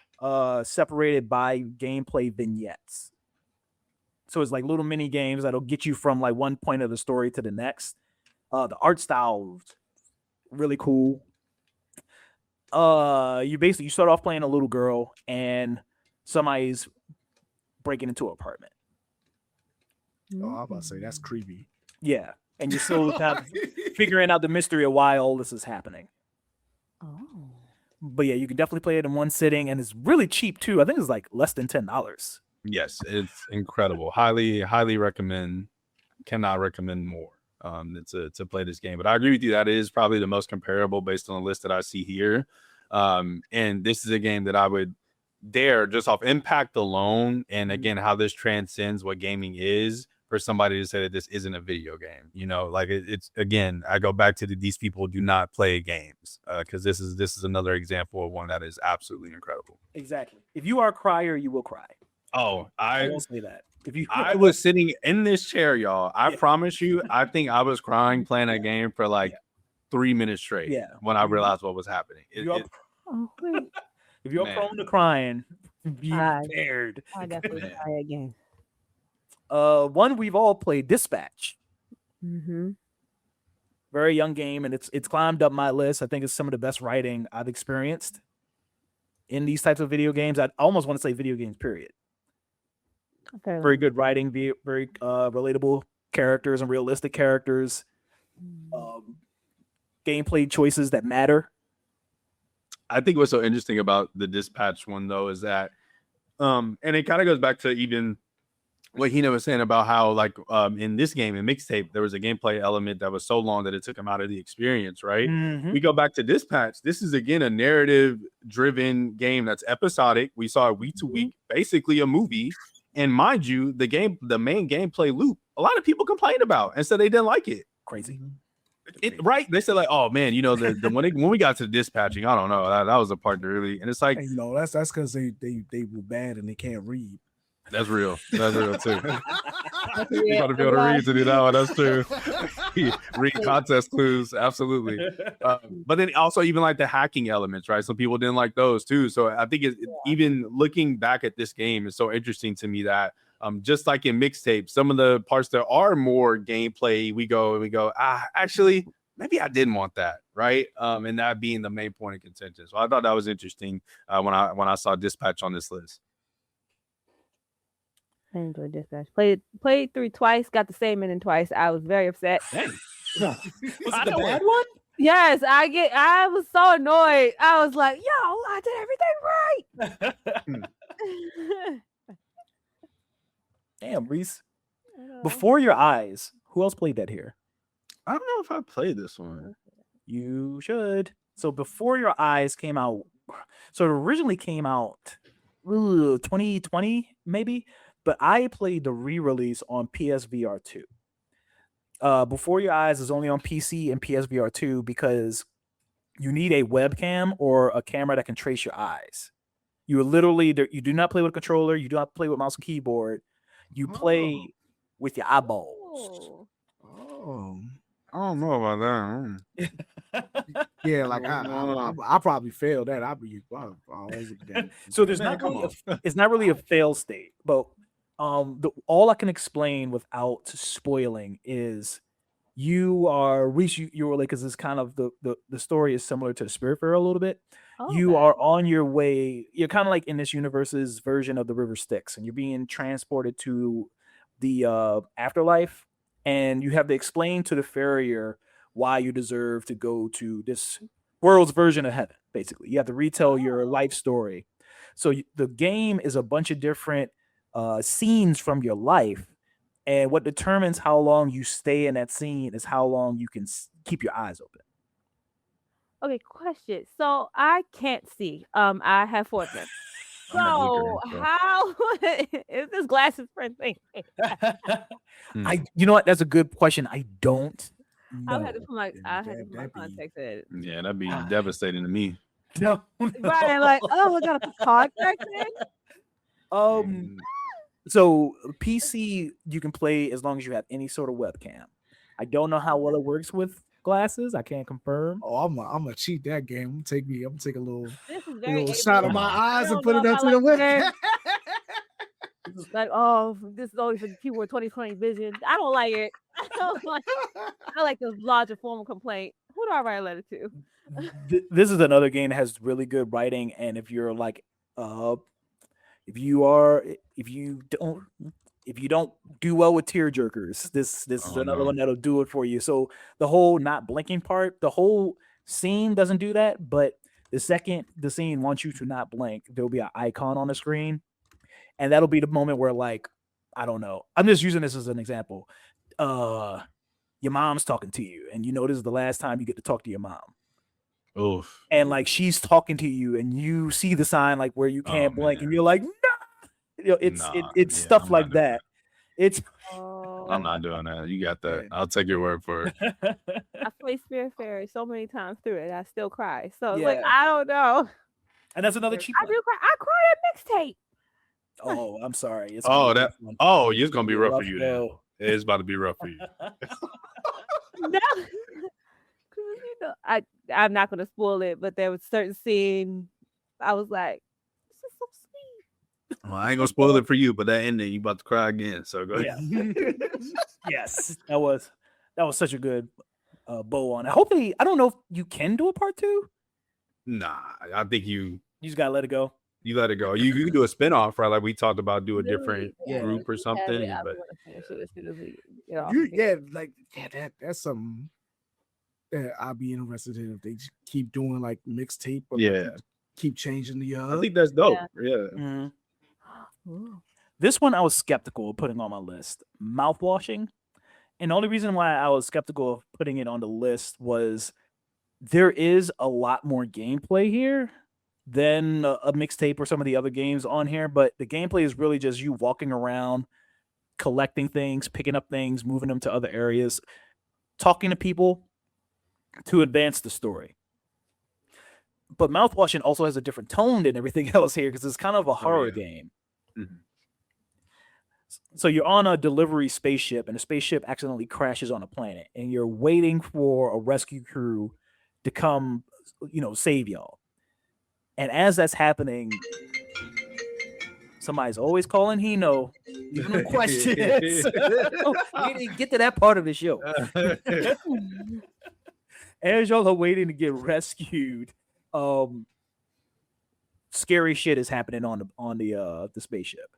separated by gameplay vignettes. So it's like little mini games that'll get you from like one point of the story to the next. The art style really cool. You start off playing a little girl and somebody's breaking into an apartment. Oh, I'm about to say that's creepy. Yeah, and you're still kind of figuring out the mystery of why all this is happening. Oh. But yeah, you can definitely play it in one sitting, and it's really cheap too. I think it's like less than $10. Yes, it's incredible. Highly recommend. Cannot recommend more. To play this game. But I agree with you. That is probably the most comparable based on the list that I see here. And this is a game that I would dare, just off impact alone, and again, how this transcends what gaming is, for somebody to say that this isn't a video game. You know, like it's again, I go back to these people do not play games, because this is another example of one that is absolutely incredible. Exactly. If you are a crier, you will cry. Oh, I will say that. I was sitting in this chair, y'all. I promise you, I think I was crying playing that game for like 3 minutes straight. Yeah. When I realized what was happening. If you're prone to crying, be prepared. I definitely try again. One we've all played, Dispatch. Mm-hmm. Very young game, and it's climbed up my list. I think it's some of the best writing I've experienced in these types of video games. I almost want to say video games, period. Very good writing, very relatable characters and realistic characters. Gameplay choices that matter. I think what's so interesting about the Dispatch one, though, is that, and it kind of goes back to even what Hina was saying about how, like, in this game, in Mixtape, there was a gameplay element that was so long that it took him out of the experience, right? Mm-hmm. We go back to Dispatch. This is, again, a narrative-driven game that's episodic. We saw it week to week, basically a movie. And mind you, the main gameplay loop, a lot of people complained about and said they didn't like it. Crazy. Right? They said like, oh man, you know, the when we got to the dispatching, I don't know, that was the part that really, and it's like, you know, that's because they were bad and they can't read. That's real. That's real too. You got to be able to read to do that one. That's true. Read contest clues, absolutely. But then also even like the hacking elements, right? Some people didn't like those too. So I think even looking back at this game is so interesting to me that just like in Mixtape, some of the parts that are more gameplay, we go, actually, maybe I didn't want that, right? And that being the main point of contention. So I thought that was interesting when I saw Dispatch on this list. I enjoyed Dispatch. Played through twice, got the same ending twice. I was very upset. Was it the bad one? Yes, I was so annoyed. I was like, yo, I did everything right. Damn, Reese. Before Your Eyes. Who else played that here? I don't know if I played this one. You should. So Before Your Eyes came out. So it originally came out 2020, maybe. But I played the re-release on PSVR 2. Before Your Eyes is only on PC and PSVR 2 because you need a webcam or a camera that can trace your eyes. You do not play with a controller. You do not play with mouse and keyboard. You play with your eyeballs. Oh. I don't know about that. Yeah, like I probably failed that. So there's it's not really a fail state, but all I can explain without spoiling is you were like, because it's kind of the story is similar to the Spiritfarer a little bit. You are on your way. You're kind of like in this universe's version of the River Styx, and you're being transported to the afterlife, and you have to explain to the farrier why you deserve to go to this world's version of heaven. Basically, you have to retell your life story. So the game is a bunch of different scenes from your life, and what determines how long you stay in that scene is how long you can keep your eyes open. Okay, question. So I can't see. I have 4 of them. I'm a So looker, so. how is this glasses friend thing? You know what? That's a good question. I don't I know. had to put my contacts in. Yeah, that'd be devastating to me. No, Right, and like, oh, I gotta put contacts in. So PC you can play as long as you have any sort of webcam. I don't know how well it works with glasses. I can't confirm. Oh, I'm gonna cheat that game. I'm gonna take a little This is very shot of ableist. my I eyes and don't put know it if up I to the like webcam. this. Like, oh, this is only for people with 20/20 vision. I don't like it. I like the larger formal complaint. Who do I write a letter to? This is another game that has really good writing, and if you're like, if you don't do well with tear jerkers, this is another one that'll do it for you. So the whole not blinking part, the whole scene doesn't do that, but the second the scene wants you to not blink, there'll be an icon on the screen, and that'll be the moment where, like, I don't know. I'm just using this as an example. Your mom's talking to you, and you know this is the last time you get to talk to your mom. Oof. And like she's talking to you, and you see the sign like where you can't blink, and you're like, no. It's stuff like that. I'm not doing that. You got that. I'll take your word for it. I played Spirit Fairy so many times through it, and I still cry. So Yeah. like, I don't know. And that's another cheap I one. do cry. I cried at Mixtape. Oh, I'm sorry. It's gonna be rough for you then. It's about to be rough for you. No, I'm not gonna spoil it, but there was a certain scene. I was like, "This is so sweet." Well, I ain't gonna spoil it for you, but that ending, you about to cry again. So go ahead. Yes, that was such a good bow on it. Hopefully, I don't know if you can do a part 2. Nah, I think you just gotta let it go. You let it go. You can do a spinoff, right? Like we talked about, do a different group or something. That's something that I'd be interested in if they keep doing like mixtape. Or keep changing the. I think that's dope. Yeah. Mm-hmm. This one I was skeptical of putting on my list. Mouthwashing, and the only reason why I was skeptical of putting it on the list was there is a lot more gameplay here than a mixtape or some of the other games on here, but the gameplay is really just you walking around, collecting things, picking up things, moving them to other areas, talking to people to advance the story. But Mouthwashing also has a different tone than everything else here because it's kind of a horror game. Mm-hmm. So you're on a delivery spaceship, and the spaceship accidentally crashes on a planet, and you're waiting for a rescue crew to come, save y'all. And as that's happening, somebody's always calling Hino, giving them questions. We didn't get to that part of the show. As y'all are waiting to get rescued, scary shit is happening on the spaceship.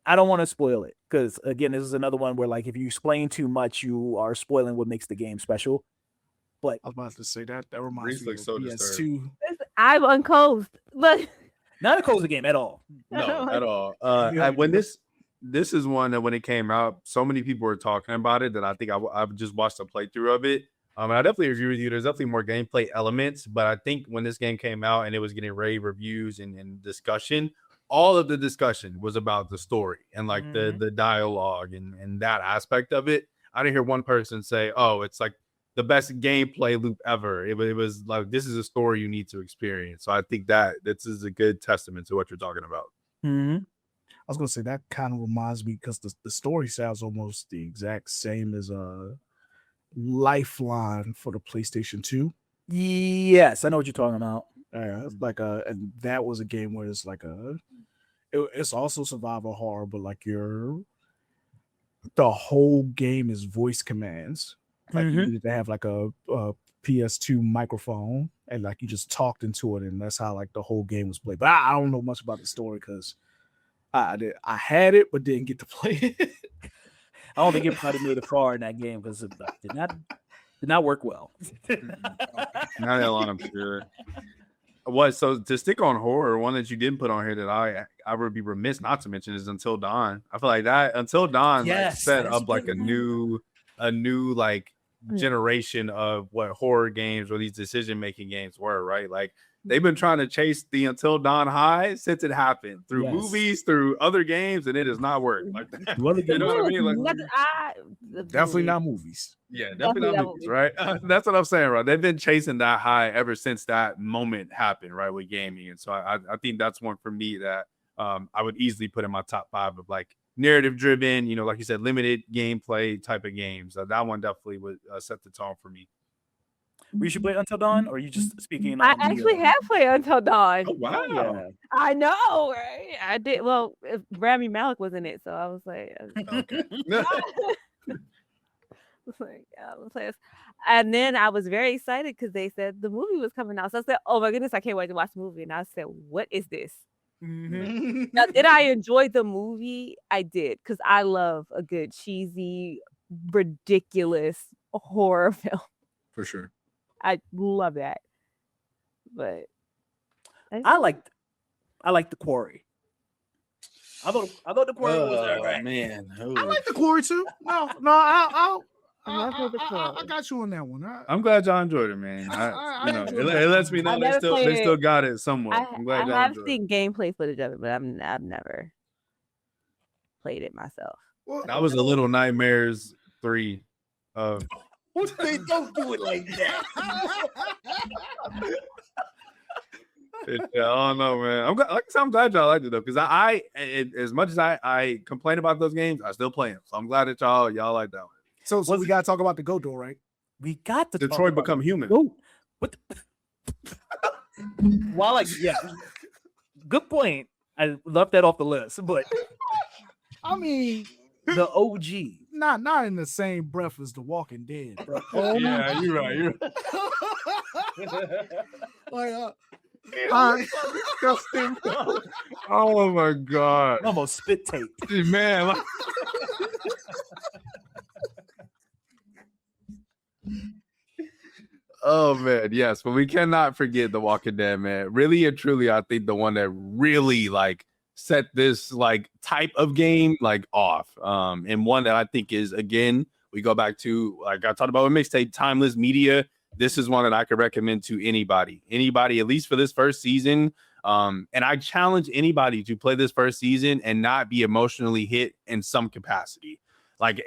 I don't want to spoil it because, again, this is another one where, like, if you explain too much, you are spoiling what makes the game special. But I was about to say that reminds me of PS2. I'm unclosed. Look, not a cozy game at all. No, at all. When this is one that when it came out, so many people were talking about it that I think I've just watched a playthrough of it. I definitely agree with you. There's definitely more gameplay elements, but I think when this game came out and it was getting rave reviews and discussion, all of the discussion was about the story and like the dialogue and that aspect of it. I didn't hear one person say, "Oh, it's like the best gameplay loop ever." It was like, this is a story you need to experience. So I think that this is a good testament to what you're talking about. Mm-hmm. I was gonna say that kind of reminds me because the story sounds almost the exact same as a Lifeline for the PlayStation 2. Yes, I know what you're talking about. It's like and that was a game where it's like it's also survival horror, but like the whole game is voice commands. Like you needed to have like a PS2 microphone, and like you just talked into it, and that's how like the whole game was played. But I don't know much about the story because I had it, but didn't get to play it. I don't think anybody made it far in that game because it did not work well. Not that long, I'm sure. So to stick on horror, one that you didn't put on here that I would be remiss not to mention is Until Dawn. I feel like that Until Dawn Yes, set that's a up like good a one. new like Mm. generation of what horror games or these decision making games were, right? Like they've been trying to chase the Until Dawn high since it happened through Yes. movies, through other games, and it has not worked like that. Well, You know what I mean? Like, definitely not movies. yeah, Definitely definitely not not movies, movies. right? That's what I'm saying, right? They've been chasing that high ever since that moment happened, right, with gaming. And so I think that's one for me that I would easily put in my top 5 of like narrative driven, you know, like you said, limited gameplay type of games. That one definitely would set the tone for me. We should play Until Dawn, or are you just speaking I on actually the, have played Until Dawn. Oh, wow. yeah. I know, right? I did. Well, Rami Malek was in it, so I was like, Okay. let's play this. And then I was very excited because they said the movie was coming out. So I said, "Oh my goodness, I can't wait to watch the movie." And I said, "What is this?" Now, did I enjoy the movie? I did, because I love a good cheesy, ridiculous horror film. For sure. I love that. But I liked the Quarry. I thought the Quarry was all right. Man. I like the Quarry too. No, I got you on that one. I'm glad y'all enjoyed it, man. I It lets me know I they never still played got it somewhat. I I'm glad y'all have enjoyed it. seen gameplay footage of it, but I've never played it myself. Well, That was a Little Nightmares 3 of They don't do it like that. Yeah, I don't know, man. I'm glad y'all liked it though, because I as much as I complain about those games, I still play them. So I'm glad that y'all like that one. So we gotta talk about the GOAT though, right? We got to talk Detroit about Become Human. Go. What? Well, like, yeah, good point. I left that off the list, but I mean, the OG. not in the same breath as The Walking Dead, bro. Yeah, you're right. Like, Disgusting, bro. Oh my god, Almost spit tape. man. Like... Oh man, yes, but we cannot forget The Walking Dead, man. Really and truly, I think the one that really like set this like type of game like off. And one that I think is, again, we go back to, like I talked about with Mixtape, timeless media. This is one that I could recommend to anybody, at least for this first season. And I challenge anybody to play this first season and not be emotionally hit in some capacity. Like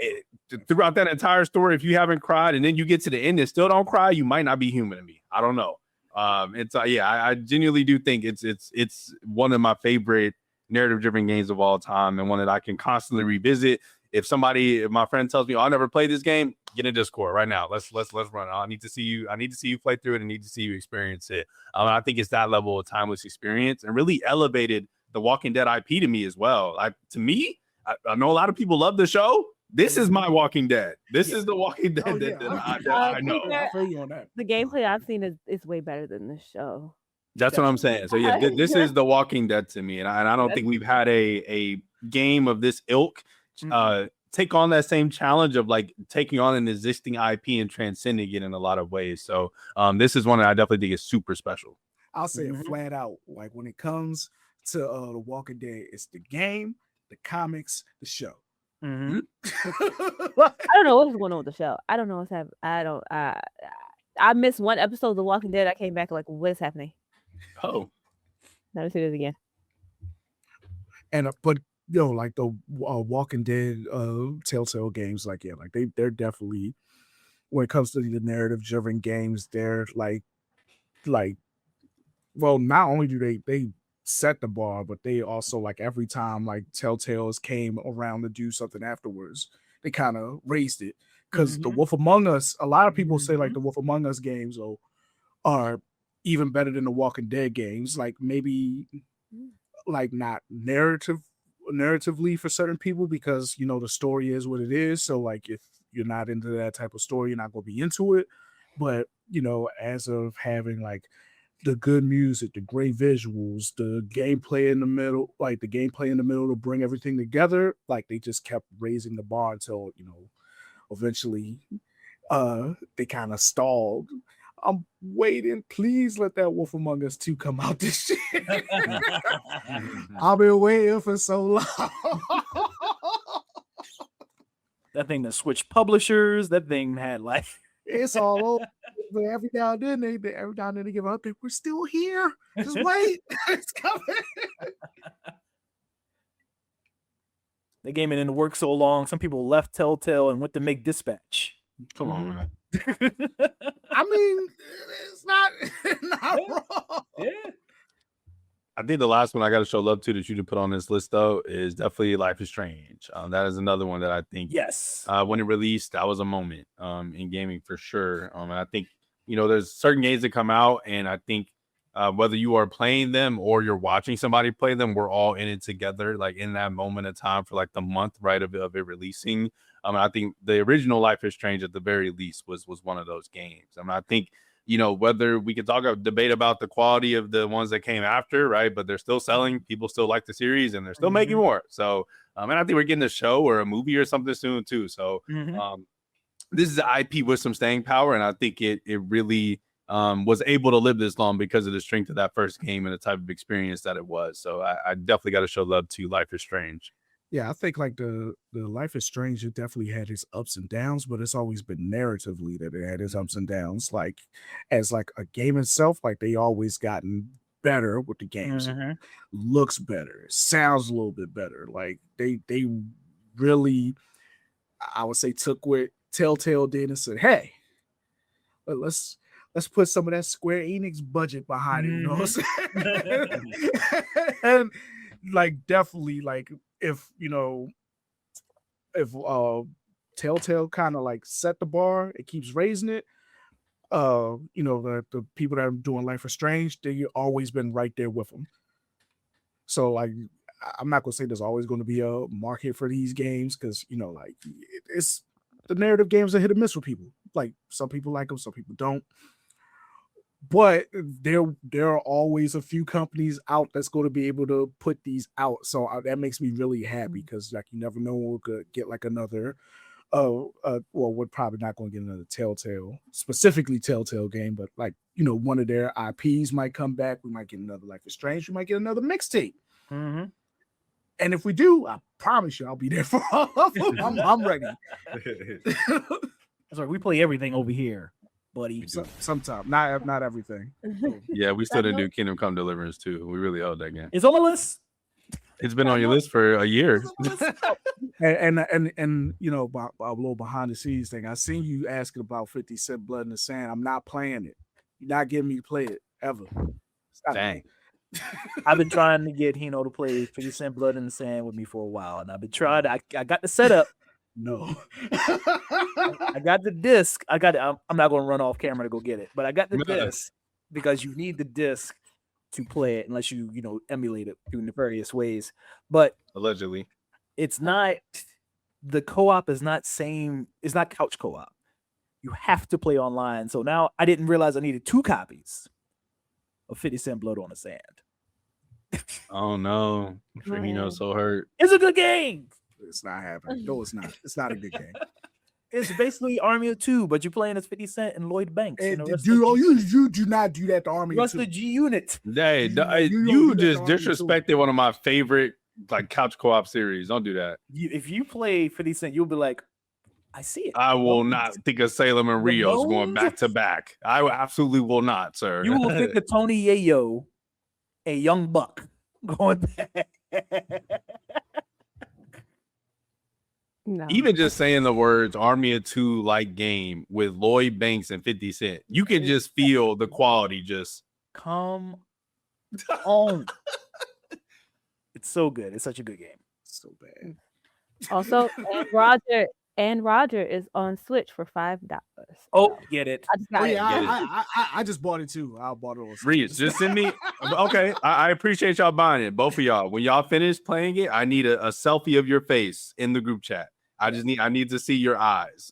throughout that entire story, if you haven't cried and then you get to the end and still don't cry, you might not be human to me. I don't know. I genuinely do think it's one of my favorite narrative-driven games of all time, and one that I can constantly revisit. If my friend tells me, "Oh, I never played this game," get in Discord right now. Let's run it. I need to see you play through it. I need to see you experience it. I think it's that level of timeless experience, and really elevated the Walking Dead IP to me as well. To me, I know a lot of people love the show. This is my Walking Dead. This is the Walking Dead that I know. I feel you on that. The gameplay I've seen is way better than the show. That's what I'm saying. So yeah, this is the Walking Dead to me, and I don't think we've had a game of this ilk take on that same challenge of like taking on an existing IP and transcending it in a lot of ways. So this is one that I definitely think is super special. I'll say it flat out. Like when it comes to the Walking Dead, it's the game, the comics, the show. I don't know what's going on with the show. I don't know what's happening. I missed one episode of The Walking Dead. I came back like, what is happening? Oh, Never see this again. And but like the Walking Dead Telltale games, like they're definitely, when it comes to the narrative driven games, they're like well, not only do they set the bar, but they also, like, every time like Telltales came around to do something afterwards, they kind of raised it. Because the Wolf Among Us, a lot of people say like the Wolf Among Us games are even better than the Walking Dead games. Like maybe like not narratively for certain people, because the story is what it is. So like if you're not into that type of story, you're not going to be into it. But as of having like the good music, the great visuals, the gameplay in the middle, to bring everything together, like they just kept raising the bar until eventually they kind of stalled. I'm waiting. Please let that Wolf Among Us 2 come out this year. I've been waiting for so long. That thing that switched publishers. That thing had like It's all over. But every now and then they give an update. We're still here. Just wait. It's coming. the game in the work so long. Some people left Telltale and went to make Dispatch. Come on, man. I mean, it's not wrong. Yeah. I think the last one I got to show love to that you didn't put on this list though is definitely Life is Strange. That is another one that I think Yes. when it released, that was a moment in gaming for sure. And I think there's certain games that come out, and I think whether you are playing them or you're watching somebody play them, we're all in it together, like in that moment of time for like the month right of it releasing. I think the original Life is Strange at the very least was one of those games. I think whether we could debate about the quality of the ones that came after, right? But they're still selling. People still like the series, and they're still making more. So, and I think we're getting a show or a movie or something soon too. So, this is an IP with some staying power, and I think it really was able to live this long because of the strength of that first game and the type of experience that it was. So, I definitely got to show love to Life is Strange. Yeah, I think like the Life is Strange, it definitely had its ups and downs, but it's always been narratively that it had its ups and downs. Like as like a game itself, like they always gotten better with the games. Looks better, sounds a little bit better. Like they really, I would say, took what Telltale did and said, hey, let's put some of that Square Enix budget behind it, you know what I'm saying? And like definitely like if Telltale kind of like set the bar, it keeps raising it. The people that are doing Life is Strange, they always been right there with them. So like, I'm not gonna say there's always going to be a market for these games because like it's the narrative games are hit or miss with people. Like some people like them, some people don't. But there are always a few companies out that's going to be able to put these out. So that makes me really happy because like you never know when we could get like another we're probably not going to get another specifically Telltale game, but like one of their IPs might come back. We might get another Life is Strange. We might get another Mixtape. And if we do, I promise you I'll be there for all of them. I'm ready. That's right. We play everything over here, buddy. Sometimes, not everything. Yeah, we still didn't do Kingdom Come Deliverance too. We really owed that game. It's on the list. It's been on your list for a year. and a little behind the scenes thing. I seen you asking about 50 Cent Blood in the Sand. I'm not playing it. You're not getting me to play it ever. Dang. I've been trying to get Hino to play 50 Cent Blood in the Sand with me for a while, and I've been trying. I got the setup. No. I got the disc. I'm not going to run off camera to go get it, but I got the disc because you need the disc to play it unless you emulate it through nefarious ways. But allegedly, it's not. The co-op is not same. It's not couch co-op. You have to play online. So now I didn't realize I needed 2 copies of 50 Cent Blood on the Sand. Oh no! I'm sure Hino's so hurt. It's a good game. It's not happening. No, it's not. It's not a good game. It's basically Army of Two, but you're playing as 50 Cent and Lloyd Banks. You do not do that to Army of Two. The G Unit. Hey, you just disrespected one of my favorite like couch co-op series. Don't do that. If you play 50 Cent, you'll be like, I see it. I will not think of Salem and Rios going back to back. I absolutely will not, sir. You will think of Tony Yayo, a young buck, going back. No. Even just saying the words Army of Two like game with Lloyd Banks and 50 Cent, you can just feel the quality just come on. It's so good. It's such a good game. So bad. Also, and Roger is on Switch for $5. Oh, get it. I just bought it too. I bought it on Switch. Reese, just send me. Okay, I appreciate y'all buying it, both of y'all. When y'all finish playing it, I need a selfie of your face in the group chat. I need to see your eyes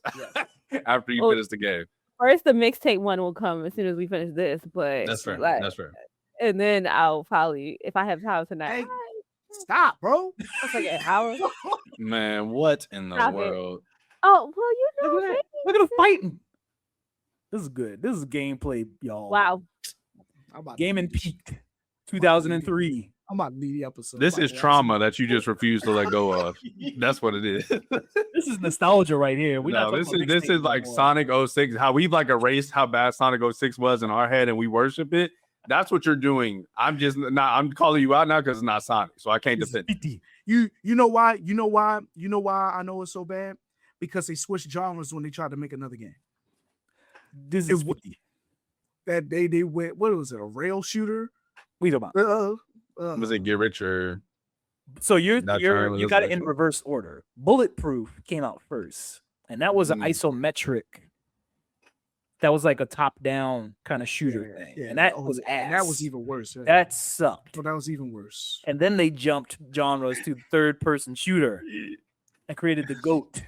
after you finish the game. First, the Mixtape one will come as soon as we finish this, but that's fair. That's fair. And then I'll probably, if I have time tonight. Hey, stop, bro. It's like an hour. Man, what in the world? Oh, well, Look at them fighting. This is good. This is gameplay, y'all. Wow. Gaming peaked 2003. I'm about to leave the episode. This is trauma that you just refuse to let go of. That's what it is. This is nostalgia right here. This is like Sonic 06. How we've like erased how bad Sonic 06 was in our head and we worship it. That's what you're doing. I'm calling you out now because it's not Sonic, so I can't defend it. You know why? You know why I know it's so bad? Because they switched genres when they tried to make another game. This is that they went, what was it, a rail shooter? We talking about. Was it Get Rich or? So you got it in reverse order. Bulletproof came out first, and that was an isometric. That was like a top-down kind of shooter thing, and that was ass. And that was even worse. Yeah. That sucked. So that was even worse. And then they jumped genres to third-person shooter and created the GOAT.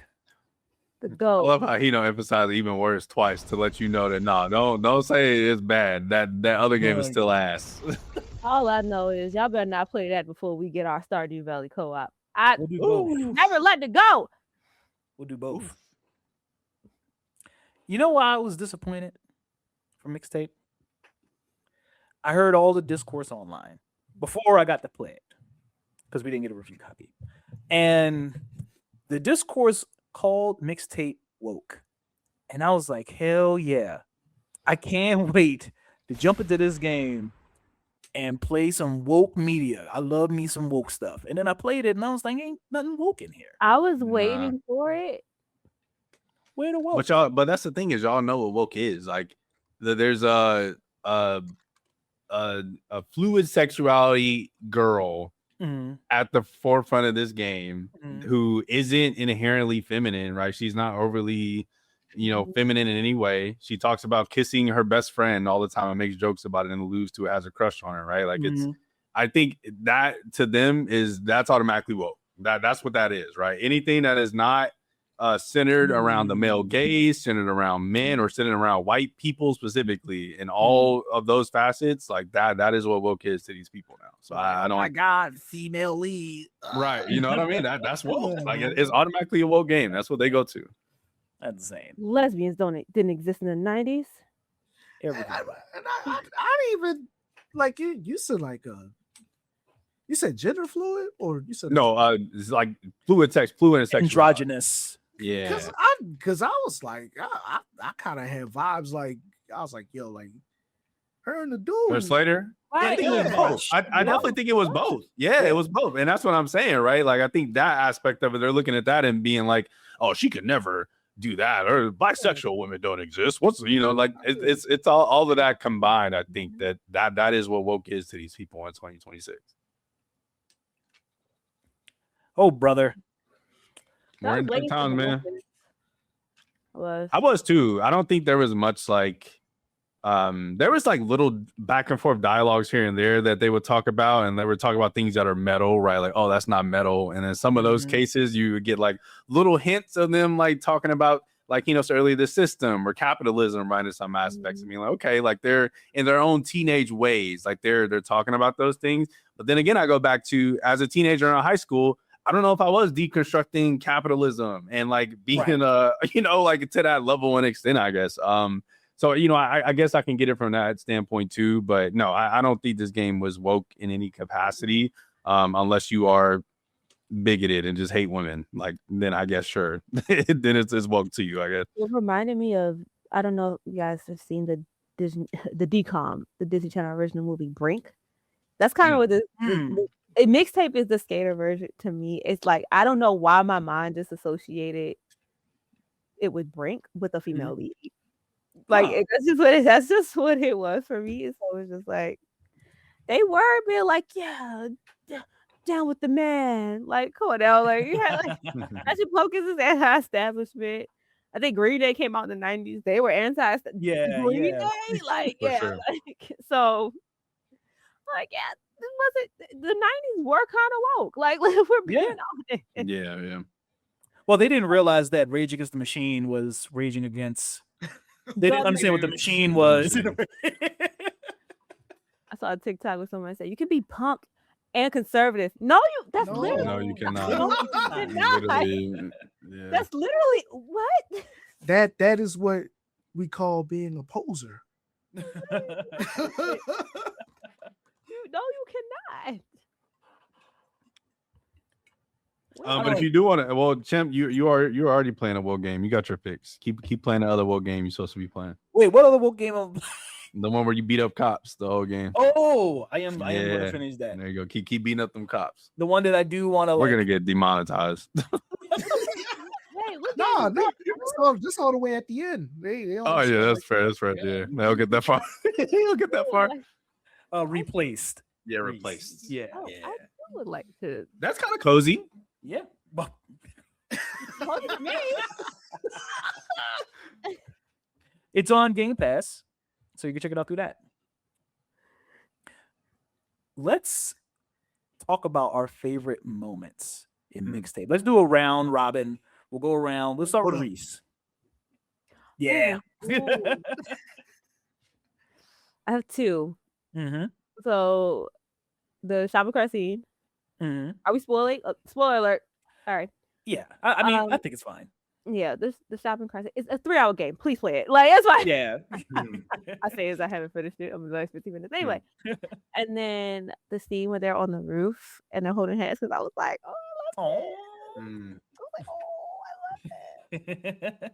The GOAT. I love how he don't emphasize even worse twice to let you know that don't say it's bad. That other game is still ass. All I know is y'all better not play that before we get our Stardew Valley co-op. We'll do both. Never let it go. We'll do both. You know why I was disappointed for Mixtape? I heard all the discourse online before I got to play it because we didn't get a review copy. And the discourse called Mixtape woke. And I was like, hell yeah. I can't wait to jump into this game and play some woke media. I love me some woke stuff. And then I played it and I was like, ain't nothing woke in here. I was waiting for it. Where the woke? But that's the thing is y'all know what woke is. Like there's a fluid sexuality girl at the forefront of this game who isn't inherently feminine, right? She's not overly, feminine in any way. She talks about kissing her best friend all the time and makes jokes about it and alludes to it as a crush on her, right? Like I think that to them that's automatically woke. That's what that is, right? Anything that is not centered around the male gaze, centered around men, or centered around white people specifically, in all of those facets, like that is what woke is to these people now. So I don't. Oh my God, female lead. Right, you know what I mean? That's woke. Like it's automatically a woke game. That's what they go to. That's insane. Lesbians didn't exist in the 90s. I didn't even like you. You said like you said gender fluid, or you said no? It's like fluid and sexual. Androgynous. Yeah. Because I was like, I kind of had vibes like I was like, yo, like her and the dude. Her Slater. Right. I think it was both. I definitely think it was both. Yeah, it was both, and that's what I'm saying, right? Like I think that aspect of it, they're looking at that and being like, oh, she could never do that, or bisexual women don't exist. Like it's all of that combined. I think that is what woke is to these people in 2026. Oh, brother. We're in good times, man. I was too. I don't think there was much like there was like little back and forth dialogues here and there that they would talk about, and they would talk about things that are metal, right? Like, oh, that's not metal. And then some of those cases you would get like little hints of them like talking about like, so early the system or capitalism, right? In some aspects. I mean, like, okay, like they're in their own teenage ways, like they're talking about those things. But then again, I go back to as a teenager in high school, I don't know if I was deconstructing capitalism and like being like to that level and extent, I guess. So I guess I can get it from that standpoint too. But no, I don't think this game was woke in any capacity, unless you are bigoted and just hate women. Like then I guess sure, then it's woke to you, I guess. It reminded me of, I don't know if you guys have seen the DCOM, the Disney Channel original movie Brink. That's kind of what a Mixtape is the skater version to me. It's like I don't know why my mind just associated it with Brink with a female lead. Like that's just what it was for me. So it was just like they were a bit like, yeah, down with the man. Like, come on now, like that's your focus is anti-establishment. I think Green Day came out in the 90s. They were Green Day, like sure. like so, like the 90s were kind of woke. Like we're being honest. Yeah. Well, they didn't realize that Rage Against the Machine was raging against. They didn't understand what the machine was. I saw a TikTok where someone said you can be punk and conservative. No, literally. No, you cannot. No, you cannot. That's literally what? That is what we call being a poser. No, you cannot. But if you do want to, well, Chimp, you're already playing a WoW game. You got your fix. Keep playing the other WoW game you're supposed to be playing. Wait, what other WoW game? The one where you beat up cops the whole game. Oh, I am going to finish that. There you go. Keep beating up them cops. The one that I do want to. We're gonna get demonetized. Hey, look No, just all the way at the end. They Oh yeah, that's fair. That's right. Yeah, they'll get that far. He'll get that far. Replaced. Yeah, replaced. Yeah. Oh, I would like to. That's kind of cozy. Yeah. Me. It's on Game Pass, so you can check it out through that. Let's talk about our favorite moments in Mixtape. Let's do a round robin. We'll go around. Let's start with Reese. Yeah. I have two. Mm-hmm. So the shopping cart scene. Mm-hmm. Are we spoiling? Spoiler alert. All right. Yeah. I mean, I think it's fine. Yeah, the shopping cart scene. It's a 3-hour game. Please play it. Like, it's fine. Yeah. I say as I haven't finished it. I'm the last 15 minutes. Anyway. And then the scene where they're on the roof and they're holding hands because I was like, oh, I love it. I was like, oh, I love it.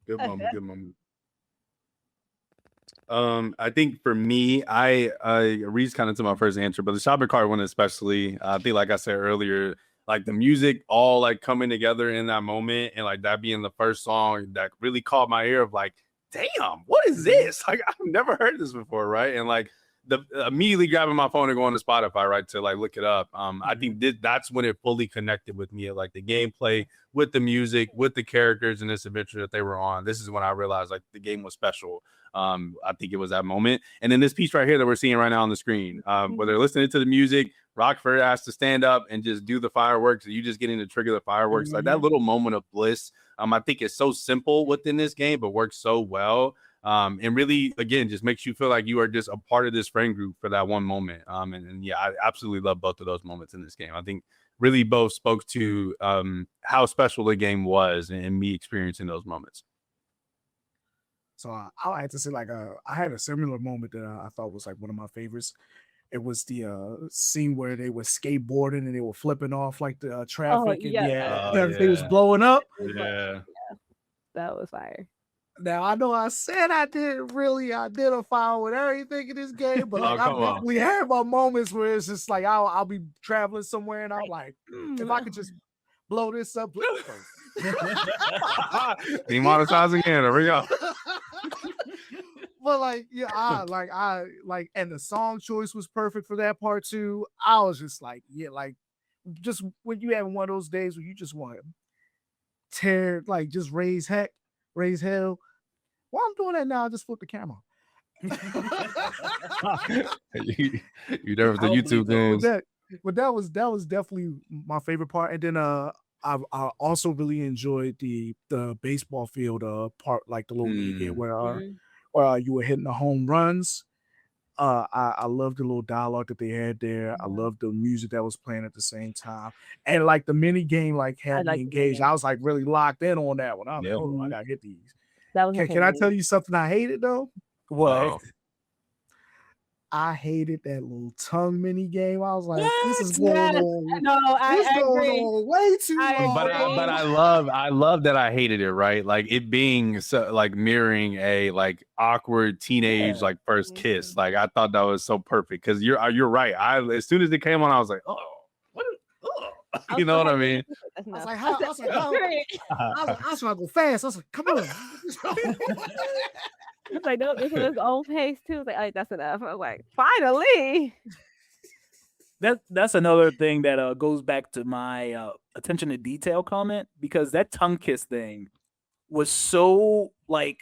Good moment. Good moment. I think for me, I Reese kind of to my first answer, but the shopping cart one especially. I think, like I said earlier, like the music all like coming together in that moment, and like that being the first song that really caught my ear of like, damn, what is this? Like I've never heard this before, right? And like the immediately grabbing my phone and going to Spotify, right, to like look it up. I think that's when it fully connected with me, like the gameplay, with the music, with the characters in this adventure that they were on. This is when I realized like the game was special. I think it was that moment. And then this piece right here that we're seeing right now on the screen, where they're listening to the music, Rockford has to stand up and just do the fireworks. You just getting to trigger the fireworks. Like that little moment of bliss. I think it's so simple within this game, but works so well. And really, again, just makes you feel like you are just a part of this friend group for that one moment. And yeah, I absolutely love both of those moments in this game. I think really both spoke to how special the game was and me experiencing those moments. So I had to say, like, I had a similar moment that I thought was like one of my favorites. It was the scene where they were skateboarding and they were flipping off like the traffic. Oh, Everything was blowing up. Yeah. That was fire. Now I know I said I didn't really identify with everything in this game, but like, I definitely had my moments where it's just like I'll be traveling somewhere and I'm like, if I could just blow this up. Demonetizing again. There we go. But like, yeah, I and the song choice was perfect for that part too. I was just like, yeah, like just when you having one of those days where you just want to tear, like just raise hell. While I'm doing that now, I just flip the camera. You never the YouTube games. But that was definitely my favorite part. And then I also really enjoyed the baseball field part, like the little league where you were hitting the home runs. I loved the little dialogue that they had there. I loved the music that was playing at the same time, and like the mini game, like had me engaged. I was like really locked in on that one. I was like, hold on, I gotta get these. That was can I tell you something I hated though? What? I hated that little tongue mini game. I was like, this is going on. No, I agree. On way too long. But I love that I hated it, right? Like it being so like mirroring a like awkward teenage like first kiss. Like I thought that was so perfect because you're right. As soon as it came on, I was like, oh, what? You know what I mean? I was like, I was trying to go fast. I was like, come on. It's like, no, this is his own pace too. It's like, all right, that's enough. I was like, finally. That's another thing that goes back to my attention to detail comment, because that tongue kiss thing was so like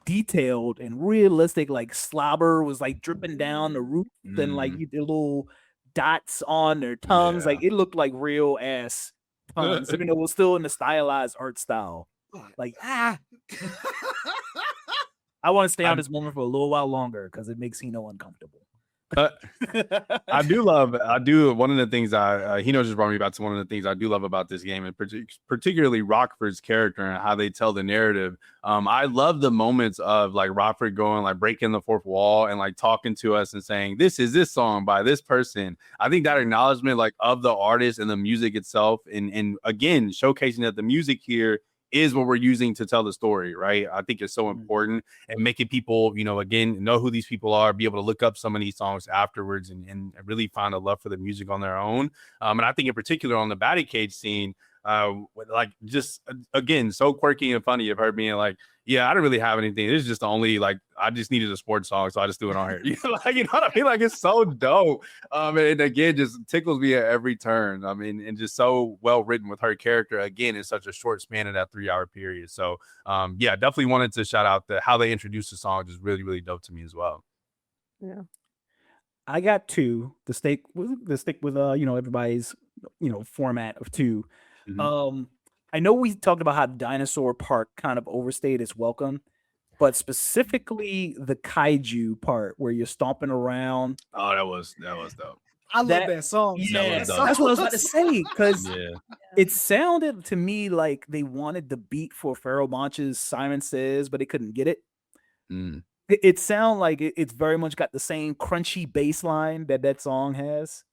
detailed and realistic. Like slobber was like dripping down the roof, and like the little dots on their tongues. Like it looked like real ass tongues, even though it was still in the stylized art style. Like I want to stay on this moment for a little while longer because it makes Hino uncomfortable. I do. One of the things Hino just brought me back to one of the things I do love about this game, and particularly Rockford's character and how they tell the narrative. I love the moments of like Rockford going, like breaking the fourth wall and like talking to us and saying, this is this song by this person. I think that acknowledgement like of the artist and the music itself, and again, showcasing that the music here is what we're using to tell the story, right? I think it's so important, and making people, again, know who these people are, be able to look up some of these songs afterwards and really find a love for the music on their own. And I think in particular on the Batty Cage scene, like just again, so quirky and funny of her being like, yeah, I don't really have anything. This is just the only, like, I just needed a sports song, so I just threw it on here. You know what I mean? Like, it's so dope. And again, just tickles me at every turn. I mean, and just so well written with her character, again, in such a short span of that 3-hour period. So, yeah, definitely wanted to shout out how they introduced the song is really, really dope to me as well. Yeah. I got 2. The stick with everybody's format of 2. Mm-hmm. I know we talked about how Dinosaur Park kind of overstayed its welcome, but specifically the kaiju part where you're stomping around. Oh, that was dope. I love that song. Yeah, that's that's what I was about to say, because Yeah. it sounded to me like they wanted the beat for Pharoah Monch's Simon Says, but they couldn't get it. Mm. It sounds like it's very much got the same crunchy bass line that song has.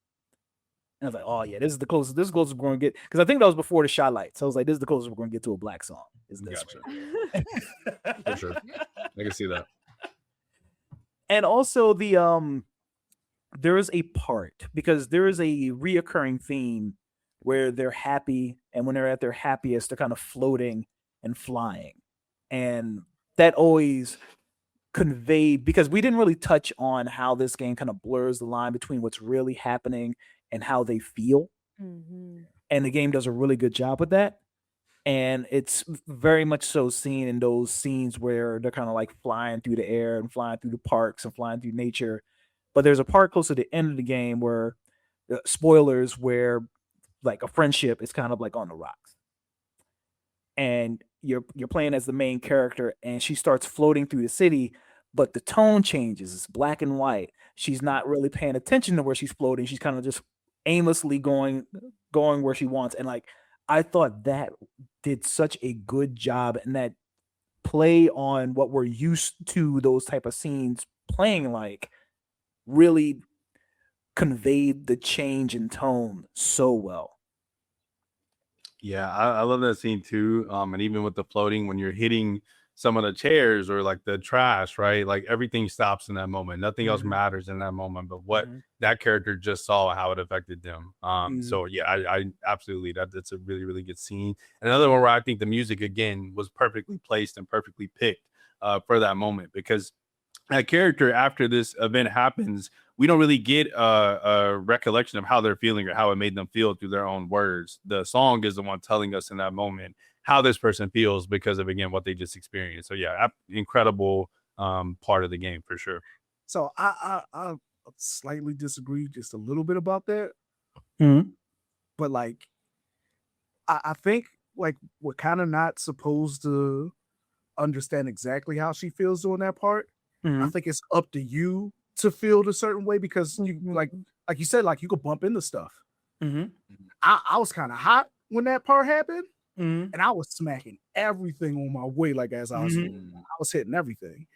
And I was like, oh yeah, this is the closest we're going to get, because I think that was before the Shot Lights. So I was like, this is the closest we're going to get to a black song. Is this Gotcha. For sure, I can see that. And also there is a part, because there is a reoccurring theme where they're happy, and when they're at their happiest, they're kind of floating and flying, and that always conveyed, because we didn't really touch on how this game kind of blurs the line between what's really happening and how they feel. Mm-hmm. And the game does a really good job with that. And it's very much so seen in those scenes where they're kind of like flying through the air and flying through the parks and flying through nature. But there's a part close to the end of the game where, spoilers, where like a friendship is kind of like on the rocks. And you're playing as the main character, and she starts floating through the city, but the tone changes. It's black and white. She's not really paying attention to where she's floating. She's kind of just aimlessly going where she wants. And like, I thought that did such a good job, and that play on what we're used to those type of scenes playing like really conveyed the change in tone so well. Yeah, I love that scene too. And even with the floating, when you're hitting some of the chairs or like the trash, right? Like everything stops in that moment. Nothing else matters in that moment, but what that character just saw, how it affected them. So yeah, I absolutely, that's a really, really good scene. And another one where I think the music again was perfectly placed and perfectly picked for that moment, because that character, after this event happens, we don't really get a recollection of how they're feeling or how it made them feel through their own words. The song is the one telling us in that moment how this person feels because of, again, what they just experienced. So yeah, incredible part of the game for sure. So I slightly disagree just a little bit about that. But like, I think like we're kind of not supposed to understand exactly how she feels during that part. I think it's up to you to feel a certain way, because you like you said, like you could bump into stuff. I was kind of hot when that part happened, and I was smacking everything on my way. Like as I was hitting everything,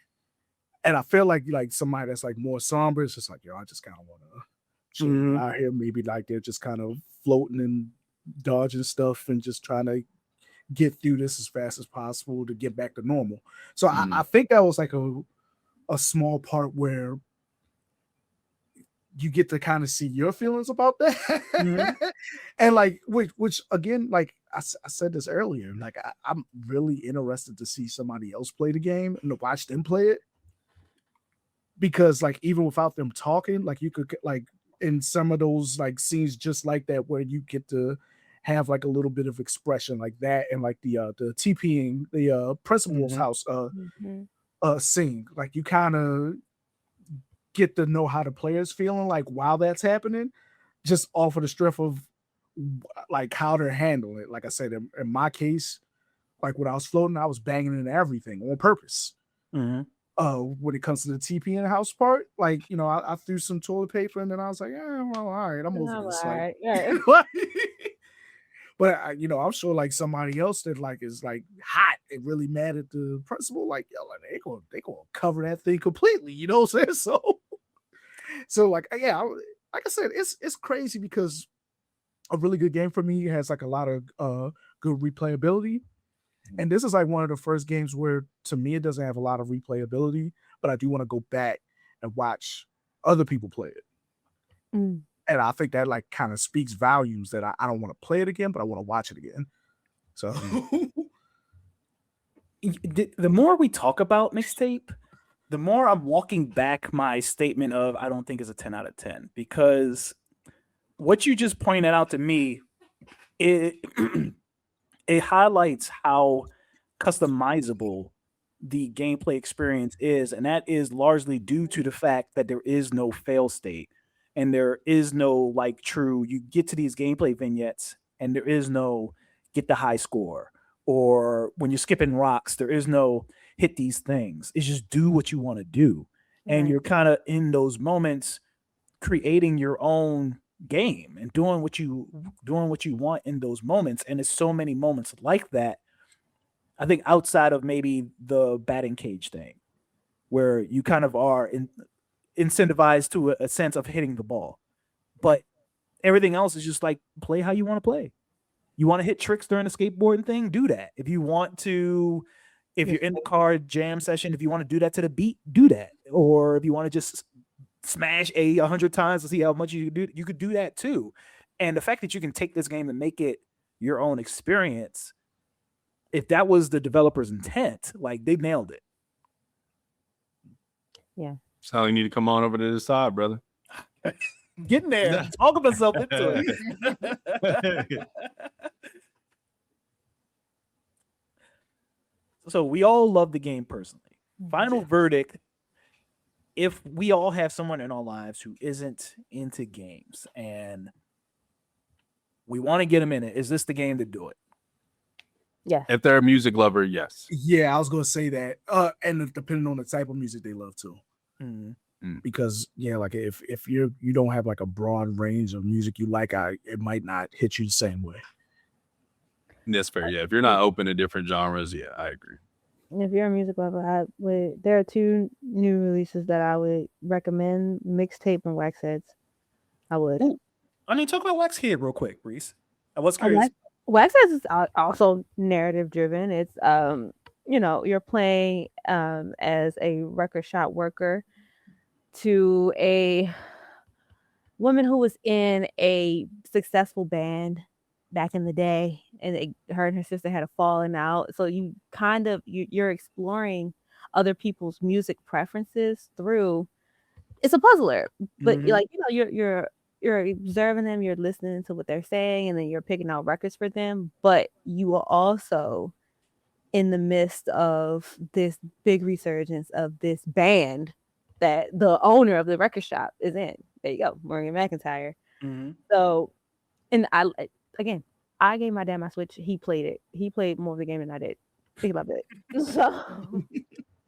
and I feel like somebody that's like more somber, it's just like, yo, I just kind of want to chill out here. Maybe like they're just kind of floating and dodging stuff and just trying to get through this as fast as possible to get back to normal. So I think that was like a small part where you get to kind of see your feelings about that. And like, which again, like I said this earlier, like I'm really interested to see somebody else play the game and to watch them play it, because like even without them talking, like you could like in some of those like scenes just like that where you get to have like a little bit of expression like that, and like the TPing the principal's house scene, like you kind of get to know how the player's feeling like while that's happening, just off of the strength of like how they're handling it. Like I said, in my case, like when I was floating, I was banging into everything on purpose. when it comes to the TP in the house part, like, I threw some toilet paper and then I was like, yeah, well, all right, I'm over this. Like, Yeah. but I'm sure like somebody else that like is like hot and really mad at the principal, like, yo, like, they gonna cover that thing completely. You know what I'm saying? So like, yeah, like I said, it's crazy because a really good game for me has like a lot of good replayability. And this is like one of the first games where, to me, it doesn't have a lot of replayability, but I do want to go back and watch other people play it. Mm. And I think that like kind of speaks volumes that I don't want to play it again, but I want to watch it again. So The more we talk about Mixtape, the more I'm walking back my statement of I don't think it's a 10 out of 10, because what you just pointed out to me, it it highlights how customizable the gameplay experience is, and that is largely due to the fact that there is no fail state and there is no like true, you get to these gameplay vignettes and there is no get the high score, or when you're skipping rocks there is no hit these things. It's just do what you want to do, and Right. you're kind of in those moments creating your own game and doing what you want in those moments. And it's so many moments like that, I think, outside of maybe the batting cage thing where you kind of are incentivized to a sense of hitting the ball, but everything else is just like play how you want to play. You want to hit tricks during the skateboarding thing, do that. If you want to, if you're in the car jam session, if you want to do that to the beat, do that. Or if you want to just smash 100 times to see how much you can do, you could do that too. And the fact that you can take this game and make it your own experience, if that was the developer's intent, like they nailed it. Yeah. So you need to come on over to the side, brother. Getting there, talking myself into it. So we all love the game personally. Final verdict: if we all have someone in our lives who isn't into games and we want to get them in it, is this the game to do it? Yeah. If they're a music lover, yes. yeah, I was gonna say that. And depending on the type of music they love too. Because like if you don't have like a broad range of music you like, it might not hit you the same way. That's fair. Yeah. If you're not open to different genres, yeah, I agree. If you're a music lover, there are 2 new releases that I would recommend: Mixtape and Wax Heads. I would. Ooh. I mean, talk about Wax Head real quick, Reese. I was curious. Wax Heads is also narrative driven. It's you're playing as a record shop worker to a woman who was in a successful band back in the day, and her and her sister had a falling out. So you kind of you're exploring other people's music preferences through. It's a puzzler, but you're observing them, you're listening to what they're saying, and then you're picking out records for them. But you are also in the midst of this big resurgence of this band that the owner of the record shop is in. There you go, Morgan McIntyre. So, and I gave my dad my Switch. He played it. He played more of the game than I did. Think about that. So,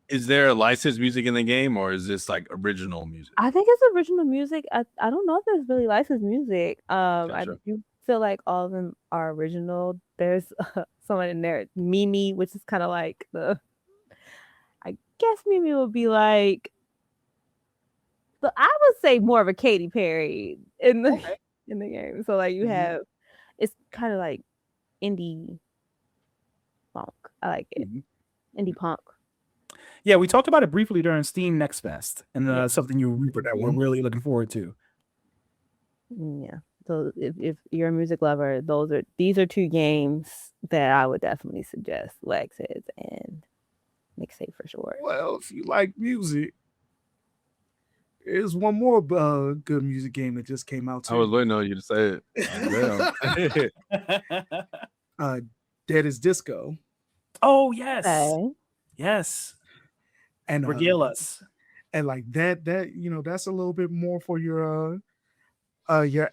is there licensed music in the game, or is this like original music? I think it's original music. I don't know if there's really licensed music. Gotcha. I do feel like all of them are original. There's someone in there, Mimi, which is kind of like I guess Mimi would be like, but I would say more of a Katy Perry in the game. So like you have, it's kind of like indie funk. I like it. Indie punk. Yeah, we talked about it briefly during Steam Next Fest, and something that we're really looking forward to. Yeah. So if you're a music lover, these are 2 games that I would definitely suggest: Wax Heads and Mixtape for sure. Well, if you like music, there's one more good music game that just came out too. I was waiting on you to say it. Dead is Disco. Oh yes, Okay. yes, and regale us. And like that that's a little bit more for your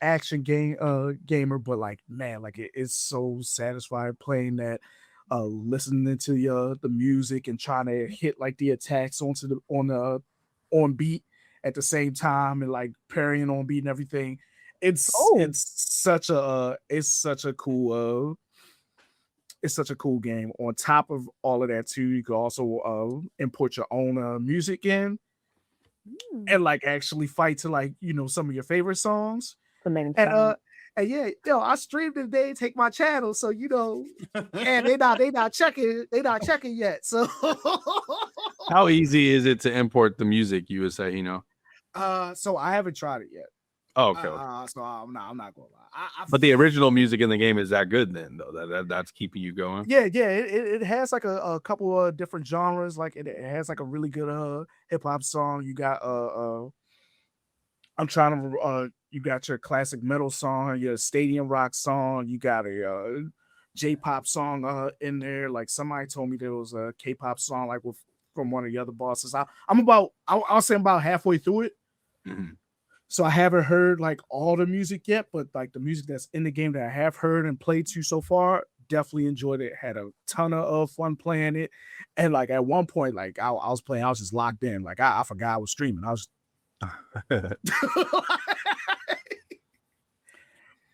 action gamer, but like, man, like it's so satisfying playing that listening to the music and trying to hit like the attacks on beat at the same time and like parrying on beat and everything. It's such a cool game. On top of all of that too, you can also import your own music in and like actually fight to like some of your favorite songs. And yeah, I streamed today, take my channel, so and they not checking yet. So how easy is it to import the music? You would say, so I haven't tried it yet. Oh, okay. So I'm not gonna lie. But the original music in the game is that good then, though. That's keeping you going. Yeah. It has like a couple of different genres. Like it has like a really good hip hop song. You got you got your classic metal song, your stadium rock song. You got a J-pop song in there. Like somebody told me there was a K-pop song like from one of the other bosses. I'll say I'm about halfway through it. Mm-hmm. So I haven't heard like all the music yet, but like the music that's in the game that I have heard and played to so far, definitely enjoyed it. Had a ton of fun playing it. And like at one point, like I was playing, I was just locked in. Like I forgot I was streaming. I was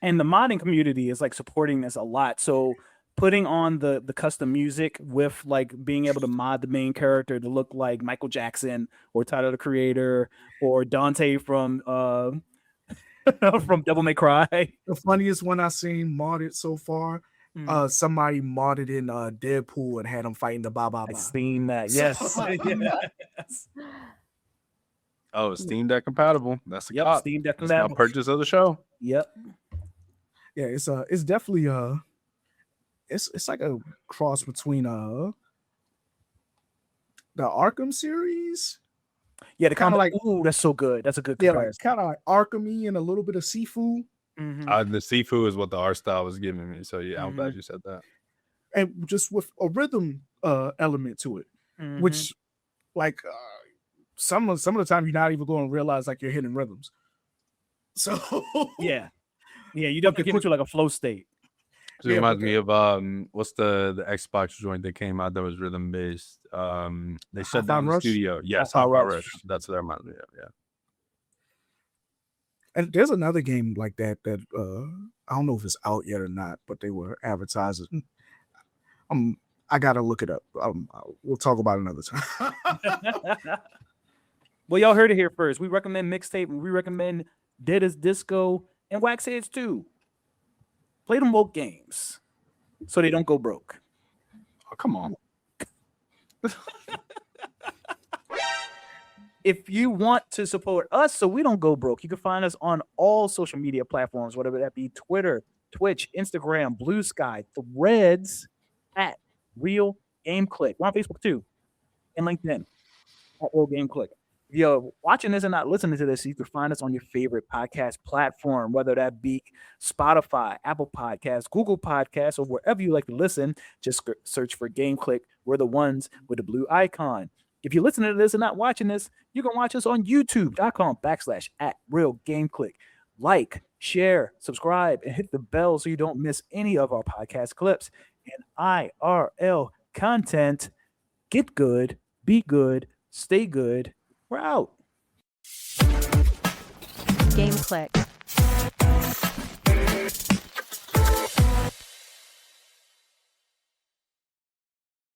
And the modding community is like supporting this a lot. So putting on the custom music with like being able to mod the main character to look like Michael Jackson or Tyler the Creator or Dante from from Devil May Cry. The funniest one I've seen modded so far, somebody modded in Deadpool and had him fighting the Baba. I've seen that. Yes. Yes. Oh, Steam Deck compatible. That's the cop. Steam Deck compatible. Now purchase of the show. Yep. Yeah, it's definitely it's like a cross between the Arkham series. Yeah, the kind of like, ooh, that's so good. That's a good comparison. Yeah, like, kind of like Arkham-y and a little bit of Sifu. Mm-hmm. The Sifu is what the art style was giving me. So yeah, I'm glad you said that. And just with a rhythm element to it, which like some of the time you're not even going to realize like you're hitting rhythms. So yeah, you definitely get into like a flow state. So it reminds me of what's the Xbox joint that came out that was rhythm based. They shut down the studio. Yes, Hot Rush. That's what that reminds me of. Yeah. And there's another game like that I don't know if it's out yet or not, but they were advertising. I gotta look it up. We'll talk about it another time. Well, y'all heard it here first. We recommend Mixtape and we recommend Dead as Disco and Wax Heads too. Play them woke games so they don't go broke. Oh, come on. If you want to support us so we don't go broke, you can find us on all social media platforms, whatever that be, Twitter, Twitch, Instagram, Blue Sky, Threads, at Real Game Clique. We're on Facebook too, and LinkedIn at Real Game Clique. If you're watching this and not listening to this, you can find us on your favorite podcast platform, whether that be Spotify, Apple Podcasts, Google Podcasts, or wherever you like to listen. Just search for Game Clique. We're the ones with the blue icon. If you're listening to this and not watching this, you can watch us on youtube.com/@RealGameClique. Like, share, subscribe, and hit the bell so you don't miss any of our podcast clips and IRL content. Get good, be good, stay good. We're out. Game Clique.